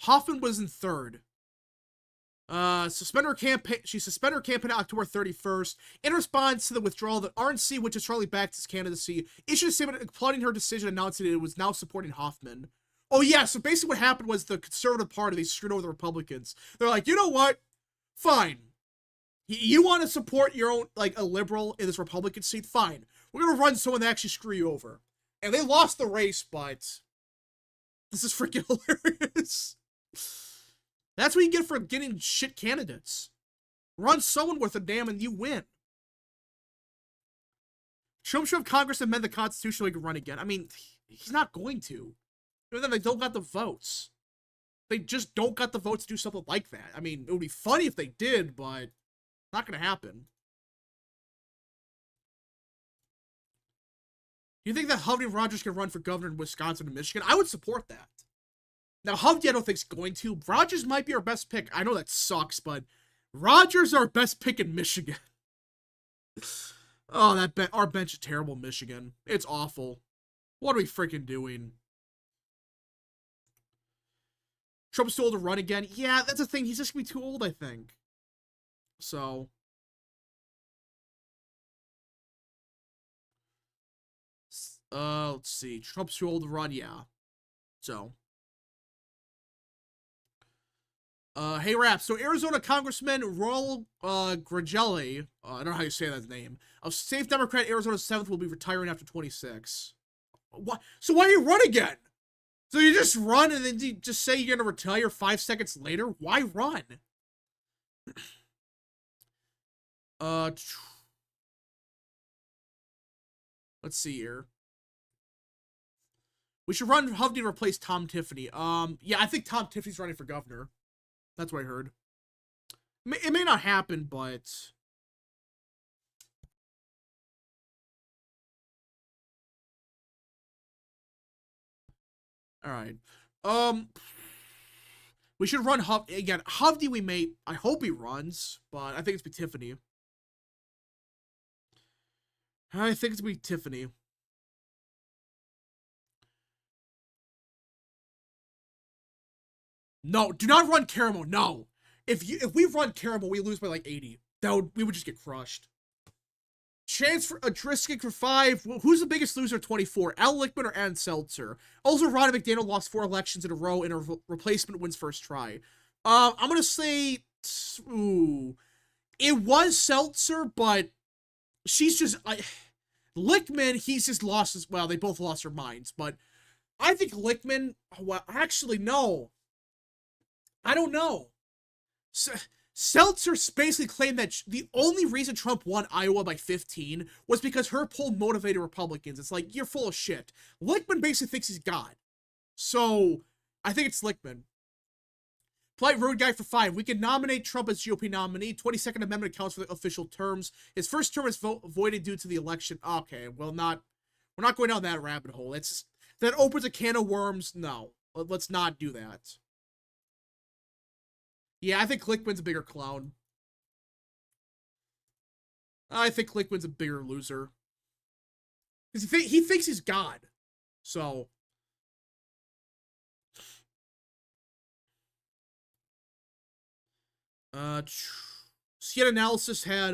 Hoffman was in 3rd. Suspend her campaign. She suspended her campaign on October 31st in response to the withdrawal of the RNC, which is Charlie backed his candidacy, issued a statement applauding her decision, announcing it was now supporting Hoffman. Oh yeah, so basically what happened was the Conservative Party, they screwed over the Republicans. They're like, you know what? Fine. You want to support your own, like, a liberal in this Republican seat? Fine. We're going to run someone that actually screw you over. And they lost the race, but this is freaking hilarious. That's what you get for getting shit candidates. Run someone worth a damn and you win. Trump should have Congress amend the Constitution so he can run again. I mean, he's not going to. Then they don't got the votes. They just don't got the votes to do something like that. I mean, it would be funny if they did, but not going to happen. You think that Hovey and Rogers can run for governor in Wisconsin and Michigan? I would support that. Now, Hovey I don't think is going to. Rogers might be our best pick. I know that sucks, but Rogers is our best pick in Michigan. Oh, our bench is terrible in Michigan. It's awful. What are we freaking doing? Trump's too old to run again. Yeah, that's the thing. He's just going to be too old, I think. So... let's see. Trump's too old to run, yeah. So. Hey, Rap. So, Arizona Congressman Ronald Gragelli, I don't know how you say that name, of Safe Democrat Arizona 7th will be retiring after 26. What? So, why do you run again? So, you just run and then you just say you're going to retire 5 seconds later? Why run? Let's see here. We should run Hovey to replace Tom Tiffany. Yeah, I think Tom Tiffany's running for governor. That's what I heard. It may not happen, but... Alright. We should run Hovey. Again, Hovey we may... I hope he runs, but I think it's be Tiffany. I think it's be Tiffany. No, do not run Caramel. No. If we run Caramel, we lose by like 80. We would just get crushed. Chance for Driscoll for 5. Who's the biggest loser 24? Al Lickman or Ann Seltzer? Also, Ronnie McDaniel lost 4 elections in a row and a replacement wins first try. I'm gonna say, ooh, It was Seltzer, but she's just... Lichtman, he's just lost his... Well, they both lost their minds, but I think Lichtman... Well, actually, no. I don't know. Seltzer basically claimed that the only reason Trump won Iowa by 15 was because her poll motivated Republicans. It's like, you're full of shit. Lichtman basically thinks he's God. So, I think it's Lichtman. Polite road guy for 5. We can nominate Trump as GOP nominee. 22nd Amendment accounts for the official terms. His first term is voided due to the election. Okay, well, we're not going down that rabbit hole. It's just, that opens a can of worms. No, let's not do that. Yeah, I think Lichtman's a bigger clown. I think Lichtman's a bigger loser. Because he thinks he's God. So... Seat analysis had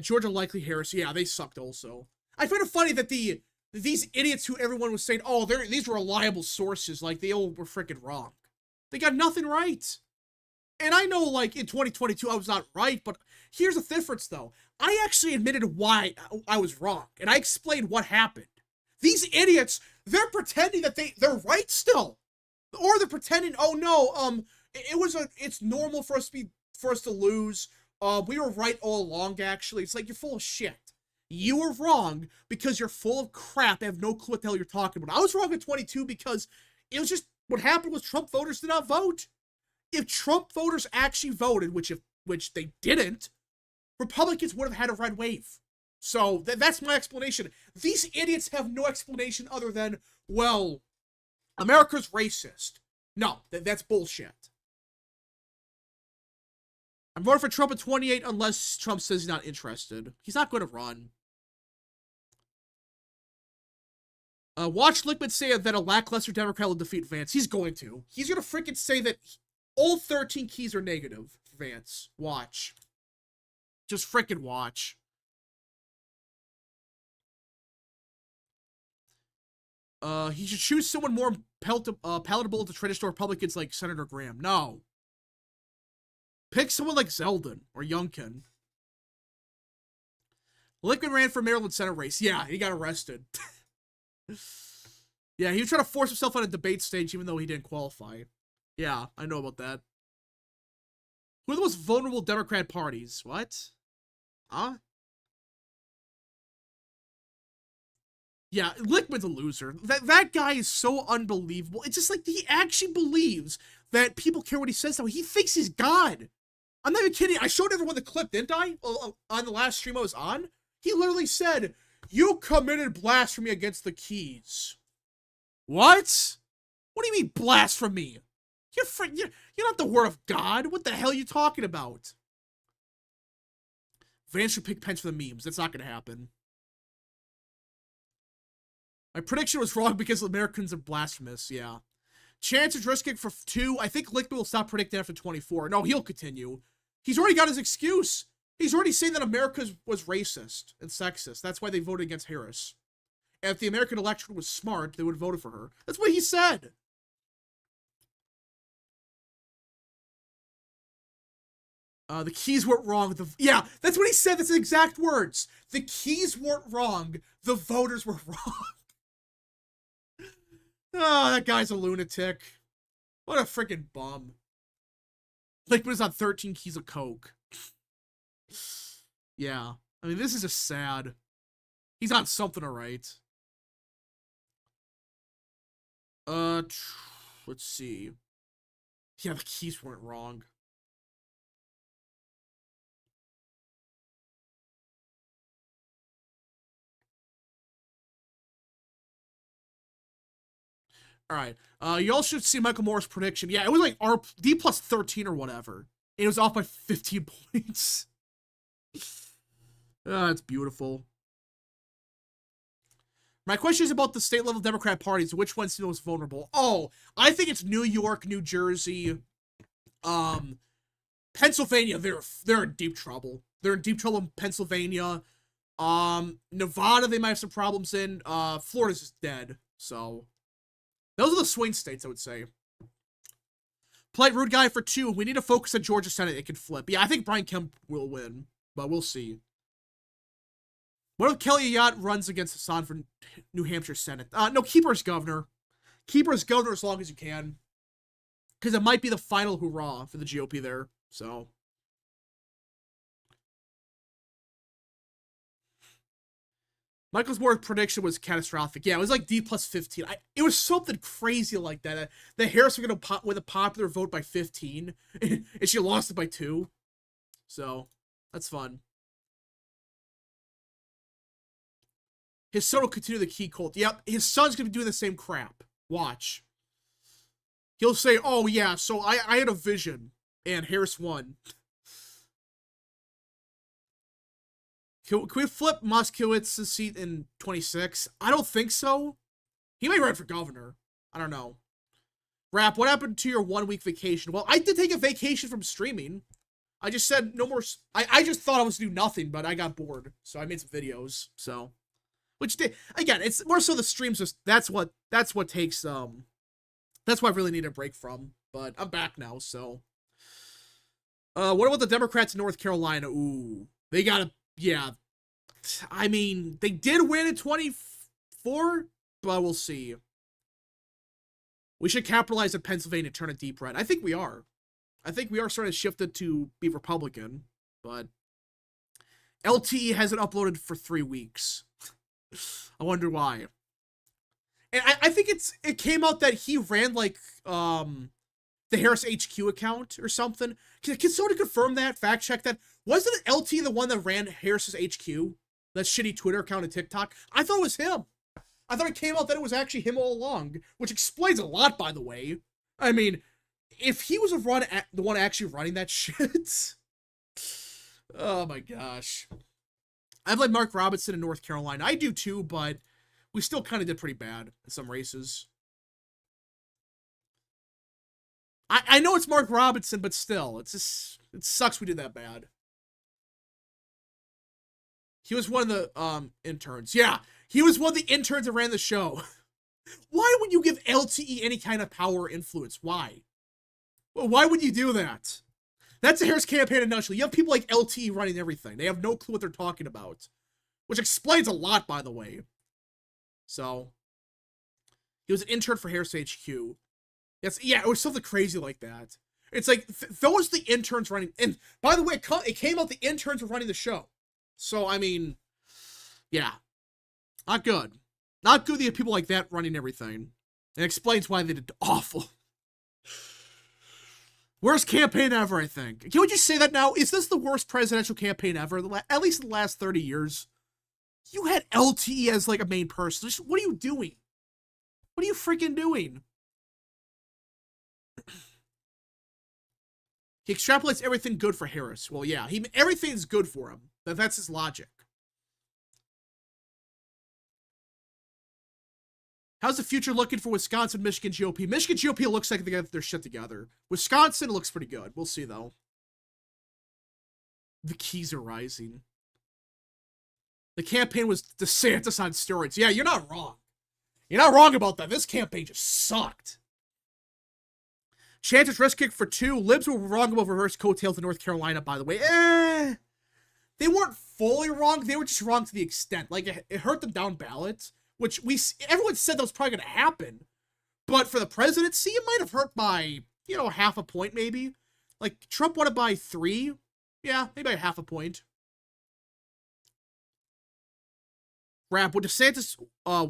Georgia likely Harris. Yeah, they sucked also. I find it funny that these idiots who everyone was saying, oh, these were reliable sources, like they all were freaking wrong. They got nothing right. And I know, like, in 2022, I was not right, but here's the difference, though. I actually admitted why I was wrong, and I explained what happened. These idiots, they're pretending that they're right still. Or they're pretending, oh, no, it's normal for us to lose. We were right all along, actually. It's like, you're full of shit. You were wrong because you're full of crap. I have no clue what the hell you're talking about. I was wrong in 22 because it was just, what happened was Trump voters did not vote. If Trump voters actually voted, which they didn't, Republicans would have had a red wave. So that's my explanation. These idiots have no explanation other than, well, America's racist. No, that's bullshit. I'm voting for Trump at 28 unless Trump says he's not interested. He's not going to run. Watch Lichtman say that a lackluster Democrat will defeat Vance. He's going to. He's going to freaking say that all 13 keys are negative for Vance. Watch. Just freaking watch. He should choose someone more palatable to traditional Republicans like Senator Graham. No. Pick someone like Zeldin or Youngkin. Lichtman ran for Maryland Senate race. Yeah, he got arrested. Yeah, he was trying to force himself on a debate stage even though he didn't qualify. Yeah, I know about that. Who are the most vulnerable Democrat parties? What? Huh? Yeah, Lichtman's a loser. That guy is so unbelievable. It's just like he actually believes that people care what he says now. He thinks he's God. I'm not even kidding. I showed everyone the clip, didn't I? On the last stream I was on. He literally said, "You committed blasphemy against the keys." What? What do you mean blasphemy? You're not the word of God. What the hell are you talking about? Vance should pick Pence for the memes. That's not going to happen. My prediction was wrong because Americans are blasphemous. Yeah. Chance is risking for 2. I think Lichtman will stop predicting after 24. No, he'll continue. He's already got his excuse. He's already saying that America was racist and sexist. That's why they voted against Harris. And if the American election was smart, they would have voted for her. That's what he said. The keys weren't wrong. Yeah, that's what he said. That's the exact words. The keys weren't wrong. The voters were wrong. Oh, that guy's a lunatic. What a freaking bum. Lichtman's on 13 keys of coke. Yeah. I mean, this is just sad. He's on something alright. Let's see. Yeah, the keys weren't wrong. Alright. Y'all should see Michael Moore's prediction. Yeah, it was like D plus 13 or whatever. It was off by 15 points. That's beautiful. My question is about the state-level Democrat parties. Which one's the most vulnerable? Oh, I think it's New York, New Jersey, Pennsylvania. They're in deep trouble. They're in deep trouble in Pennsylvania. Nevada, they might have some problems in. Florida's just dead. So, those are the swing states, I would say. Polite rude guy for 2. We need to focus on Georgia Senate. It can flip. Yeah, I think Brian Kemp will win, but we'll see. What if Kelly Ayotte runs against Hassan for New Hampshire Senate? No, keep her as governor. Keep her as governor as long as you can. Because it might be the final hurrah for the GOP there. So. Michael's Moore's prediction was catastrophic. Yeah, it was like D plus 15. It was something crazy like that. That Harris was going to win a popular vote by 15. And she lost it by 2. So, that's fun. His son will continue the key cult. Yep, his son's going to be doing the same crap. Watch. He'll say, oh yeah, so I had a vision. And Harris won. Can we flip Moskowitz's seat in 26? I don't think so. He may run for governor. I don't know. Rap, what happened to your 1-week vacation? Well, I did take a vacation from streaming. I just said no more. I just thought I was to do nothing, but I got bored. So I made some videos. So, which did, again, it's more so the streams. Just, that's what takes, that's what I really need a break from. But I'm back now, so. What about the Democrats in North Carolina? Ooh, they got a, yeah, I mean, they did win in 24, but we'll see. We should capitalize on Pennsylvania and turn it deep red. I think we are. I think we are starting to shift it to be Republican, but LTE hasn't uploaded for 3 weeks. I wonder why. And I think it came out that he ran like the Harris HQ account or something. Can someone confirm that? Fact check that? Wasn't LT the one that ran Harris's HQ? That shitty Twitter account and TikTok? I thought it was him. I thought it came out that it was actually him all along, which explains a lot, by the way. I mean, if he was the one actually running that shit. Oh my gosh. I like Mark Robinson in North Carolina. I do too, but we still kind of did pretty bad in some races. I know it's Mark Robinson, but still, it's just, it sucks we did that bad. He was one of the interns. Yeah, he was one of the interns that ran the show. Why would you give LTE any kind of power or influence? Why? Well, why would you do that? That's the Harris campaign in a nutshell. You have people like LTE running everything. They have no clue what they're talking about. Which explains a lot, by the way. So, he was an intern for Harris HQ. Yeah, it was something crazy like that. It's like, those are the interns running. And by the way, it came out the interns were running the show. So, I mean, yeah. Not good. Not good that you have people like that running everything. It explains why they did awful. Worst campaign ever, I think. Can we just say that now? Is this the worst presidential campaign ever? At least in the last 30 years? You had LTE as like a main person. Just, what are you doing? What are you freaking doing? He extrapolates everything good for Harris. Well, yeah, everything's good for him. That's his logic. How's the future looking for Wisconsin, Michigan GOP? Michigan GOP looks like they got their shit together. Wisconsin looks pretty good. We'll see, though. The keys are rising. The campaign was DeSantis on steroids. Yeah, you're not wrong. You're not wrong about that. This campaign just sucked. Chances risk kick for 2. Libs were wrong about reverse coattails in North Carolina, by the way. They weren't fully wrong. They were just wrong to the extent. Like, it hurt them down ballot, which everyone said that was probably going to happen. But for the presidency, it might have hurt by, half a point, maybe. Like, Trump won it by 3. Yeah, maybe by half a point. Rap, would DeSantis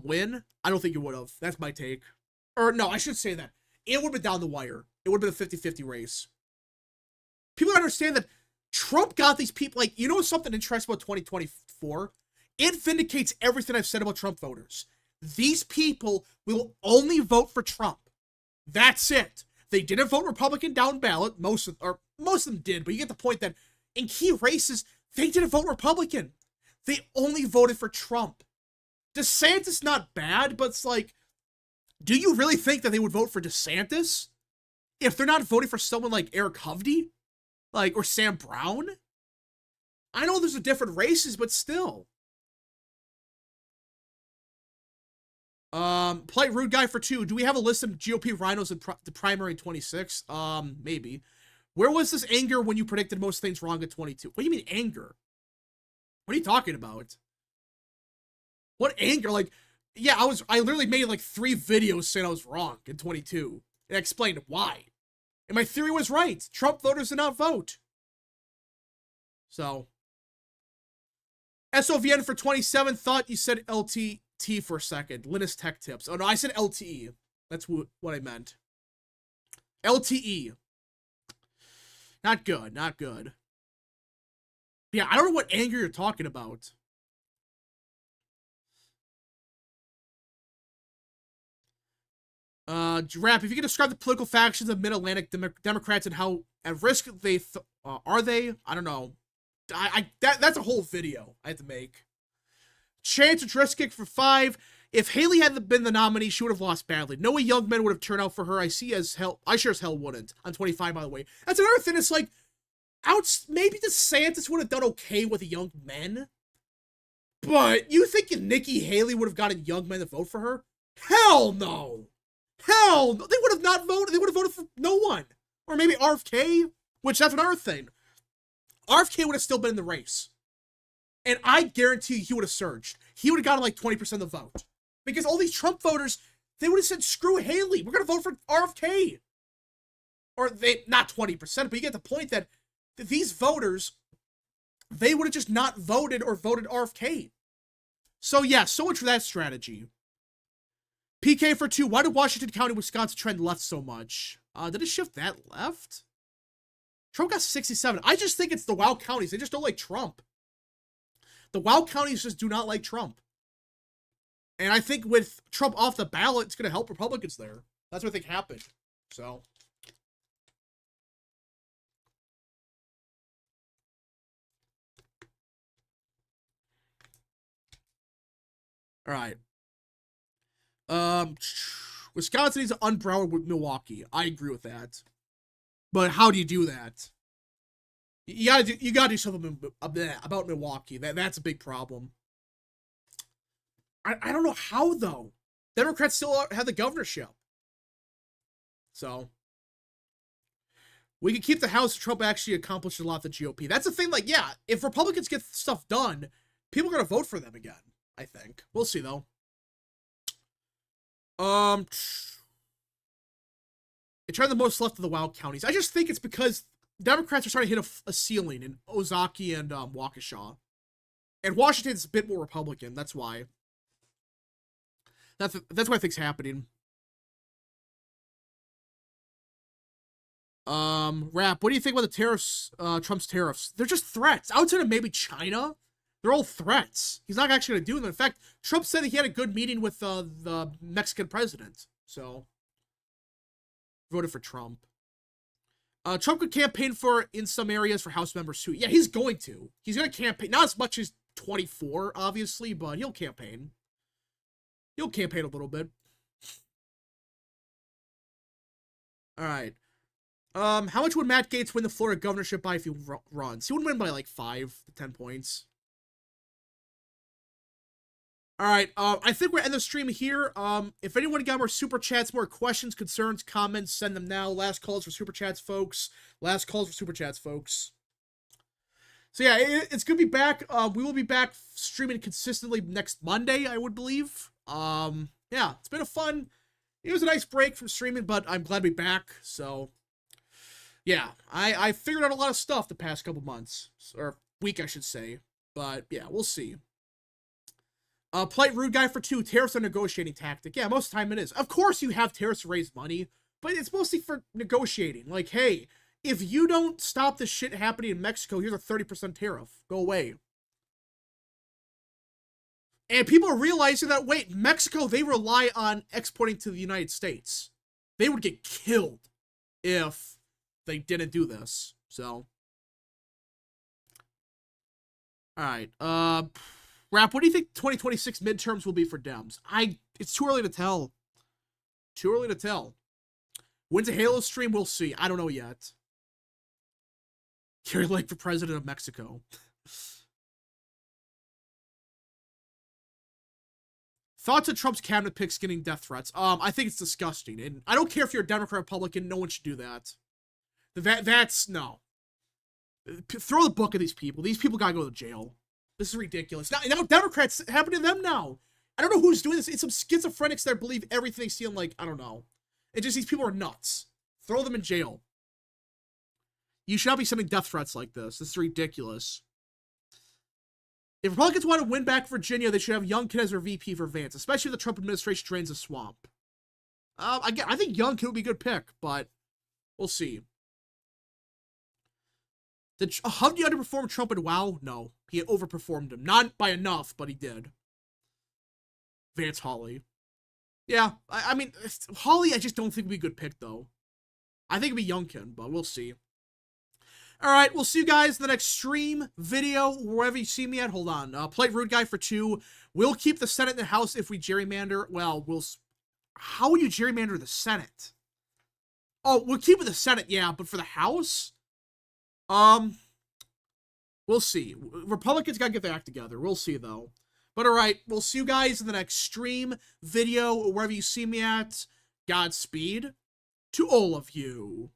win? I don't think he would have. That's my take. Or, no, I should say that. It would have been down the wire. It would have been a 50-50 race. People understand that Trump got these people, like, something interesting about 2024? It vindicates everything I've said about Trump voters. These people will only vote for Trump. That's it. They didn't vote Republican down ballot. Most of them did, but you get the point that in key races, they didn't vote Republican. They only voted for Trump. DeSantis not bad, but it's like, do you really think that they would vote for DeSantis if they're not voting for someone like Eric Hovde? Or Sam Brown? I know there's different races, but still. Polite rude guy for 2. Do we have a list of GOP rhinos in the primary 26? Maybe. Where was this anger when you predicted most things wrong at 22? What do you mean anger? What are you talking about? What anger? Like, yeah, I literally made like 3 videos saying I was wrong in 22. And I explained why. And my theory was right. Trump voters did not vote. So. SOVN for 27. Thought you said LTT for a second. Linus Tech Tips. Oh, no, I said LTE. That's what I meant. LTE. Not good. Not good. Yeah, I don't know what anger you're talking about. Giraffe, if you can describe the political factions of Mid-Atlantic Democrats and how at risk they are they? I don't know. That's a whole video I had to make. Chance of dress kick for 5. If Haley hadn't been the nominee, she would have lost badly. No way young men would have turned out for her. I sure as hell wouldn't. I'm 25, by the way. That's another thing. It's like, maybe DeSantis would have done okay with young men. But you think Nikki Haley would have gotten young men to vote for her? Hell no. Hell no. They would have not voted. They would have voted for no one. Or maybe RFK, which that's another thing. RFK would have still been in the race. And I guarantee you he would have surged. He would have gotten like 20% of the vote. Because all these Trump voters, they would have said, screw Haley. We're going to vote for RFK. Or they, not 20%, but you get the point that these voters, they would have just not voted or voted RFK. So yeah, so much for that strategy. PK for 2. Why did Washington County, Wisconsin trend left so much? Did it shift that left? Trump got 67. I just think it's the WoW counties. They just don't like Trump. The WoW counties just do not like Trump. And I think with Trump off the ballot, it's going to help Republicans there. That's what I think happened. So. All right. Wisconsin needs to unbrow with Milwaukee. I agree with that. But how do you do that? You gotta do something about Milwaukee. That's a big problem. I don't know how though. Democrats still have the governorship. So we can keep the House. Trump actually accomplished a lot of the GOP. That's the thing. Like, yeah, if Republicans get stuff done, people are gonna vote for them again. I think we'll see though. It tried the most left of the wild counties. I just think it's because Democrats are starting to hit a ceiling in Ozaukee and Waukesha. And Washington's a bit more Republican. That's why. That's what I think's happening. Rap, what do you think about the tariffs, Trump's tariffs? They're just threats. Outside of maybe China, they're all threats. He's not actually going to do them. In fact, Trump said that he had a good meeting with the Mexican president. So, voted for Trump. Trump could campaign in some areas for House members too. Yeah, he's going to. He's going to campaign. Not as much as 24, obviously, but he'll campaign. He'll campaign a little bit. All right. How much would Matt Gaetz win the Florida governorship by if he runs? He would win by like 5 to 10 points. All right. I think we're end the stream here. If anyone got more super chats, more questions, concerns, comments, send them now. Last calls for super chats, folks. Last calls for super chats, folks. So yeah, it's gonna be back. We will be back streaming consistently next Monday, I would believe. Yeah, it's been it was a nice break from streaming, but I'm glad to be back. So yeah, I figured out a lot of stuff the past couple months, or week, I should say. But yeah, we'll see. Polite rude guy for 2. Tariffs are a negotiating tactic. Yeah, most of the time it is. Of course you have tariffs to raise money, but it's mostly for negotiating. Like, hey, if you don't stop this shit happening in Mexico, here's a 30% tariff. Go away. And people are realizing that, wait, Mexico, they rely on exporting to the United States. They would get killed if they didn't do this. So. Alright, Rap, what do you think 2026 midterms will be for Dems? It's too early to tell. Too early to tell. When's a Halo stream? We'll see. I don't know yet. Carrie Lake for president of Mexico. Thoughts on Trump's cabinet picks getting death threats? I think it's disgusting, and I don't care if you're a Democrat, Republican. No one should do that. That's no. Throw the book at these people. These people gotta go to jail. This is ridiculous. Now Democrats happen to them now. I don't know who's doing this. It's some schizophrenics that believe everything they see on, like, I don't know. It just, these people are nuts. Throw them in jail. You should not be sending death threats like this. This is ridiculous. If Republicans want to win back Virginia, they should have Youngkin as their VP for Vance, especially if the Trump administration drains the swamp. Again, I think Youngkin would be a good pick, but we'll see. Did Hovde underperform Trump in WoW? No. He overperformed him. Not by enough, but he did. Vance Hawley. Yeah, I mean, Hawley I just don't think would be a good pick, though. I think it'd be Youngkin, but we'll see. Alright, we'll see you guys in the next stream, video, wherever you see me at. Hold on. Play Rude Guy for 2. We'll keep the Senate and the House if we gerrymander. Well, how would you gerrymander the Senate? Oh, we'll keep it the Senate, yeah, but for the House? We'll see. Republicans gotta get their act together. We'll see, though. But alright, we'll see you guys in the next stream, video, or wherever you see me at. Godspeed to all of you.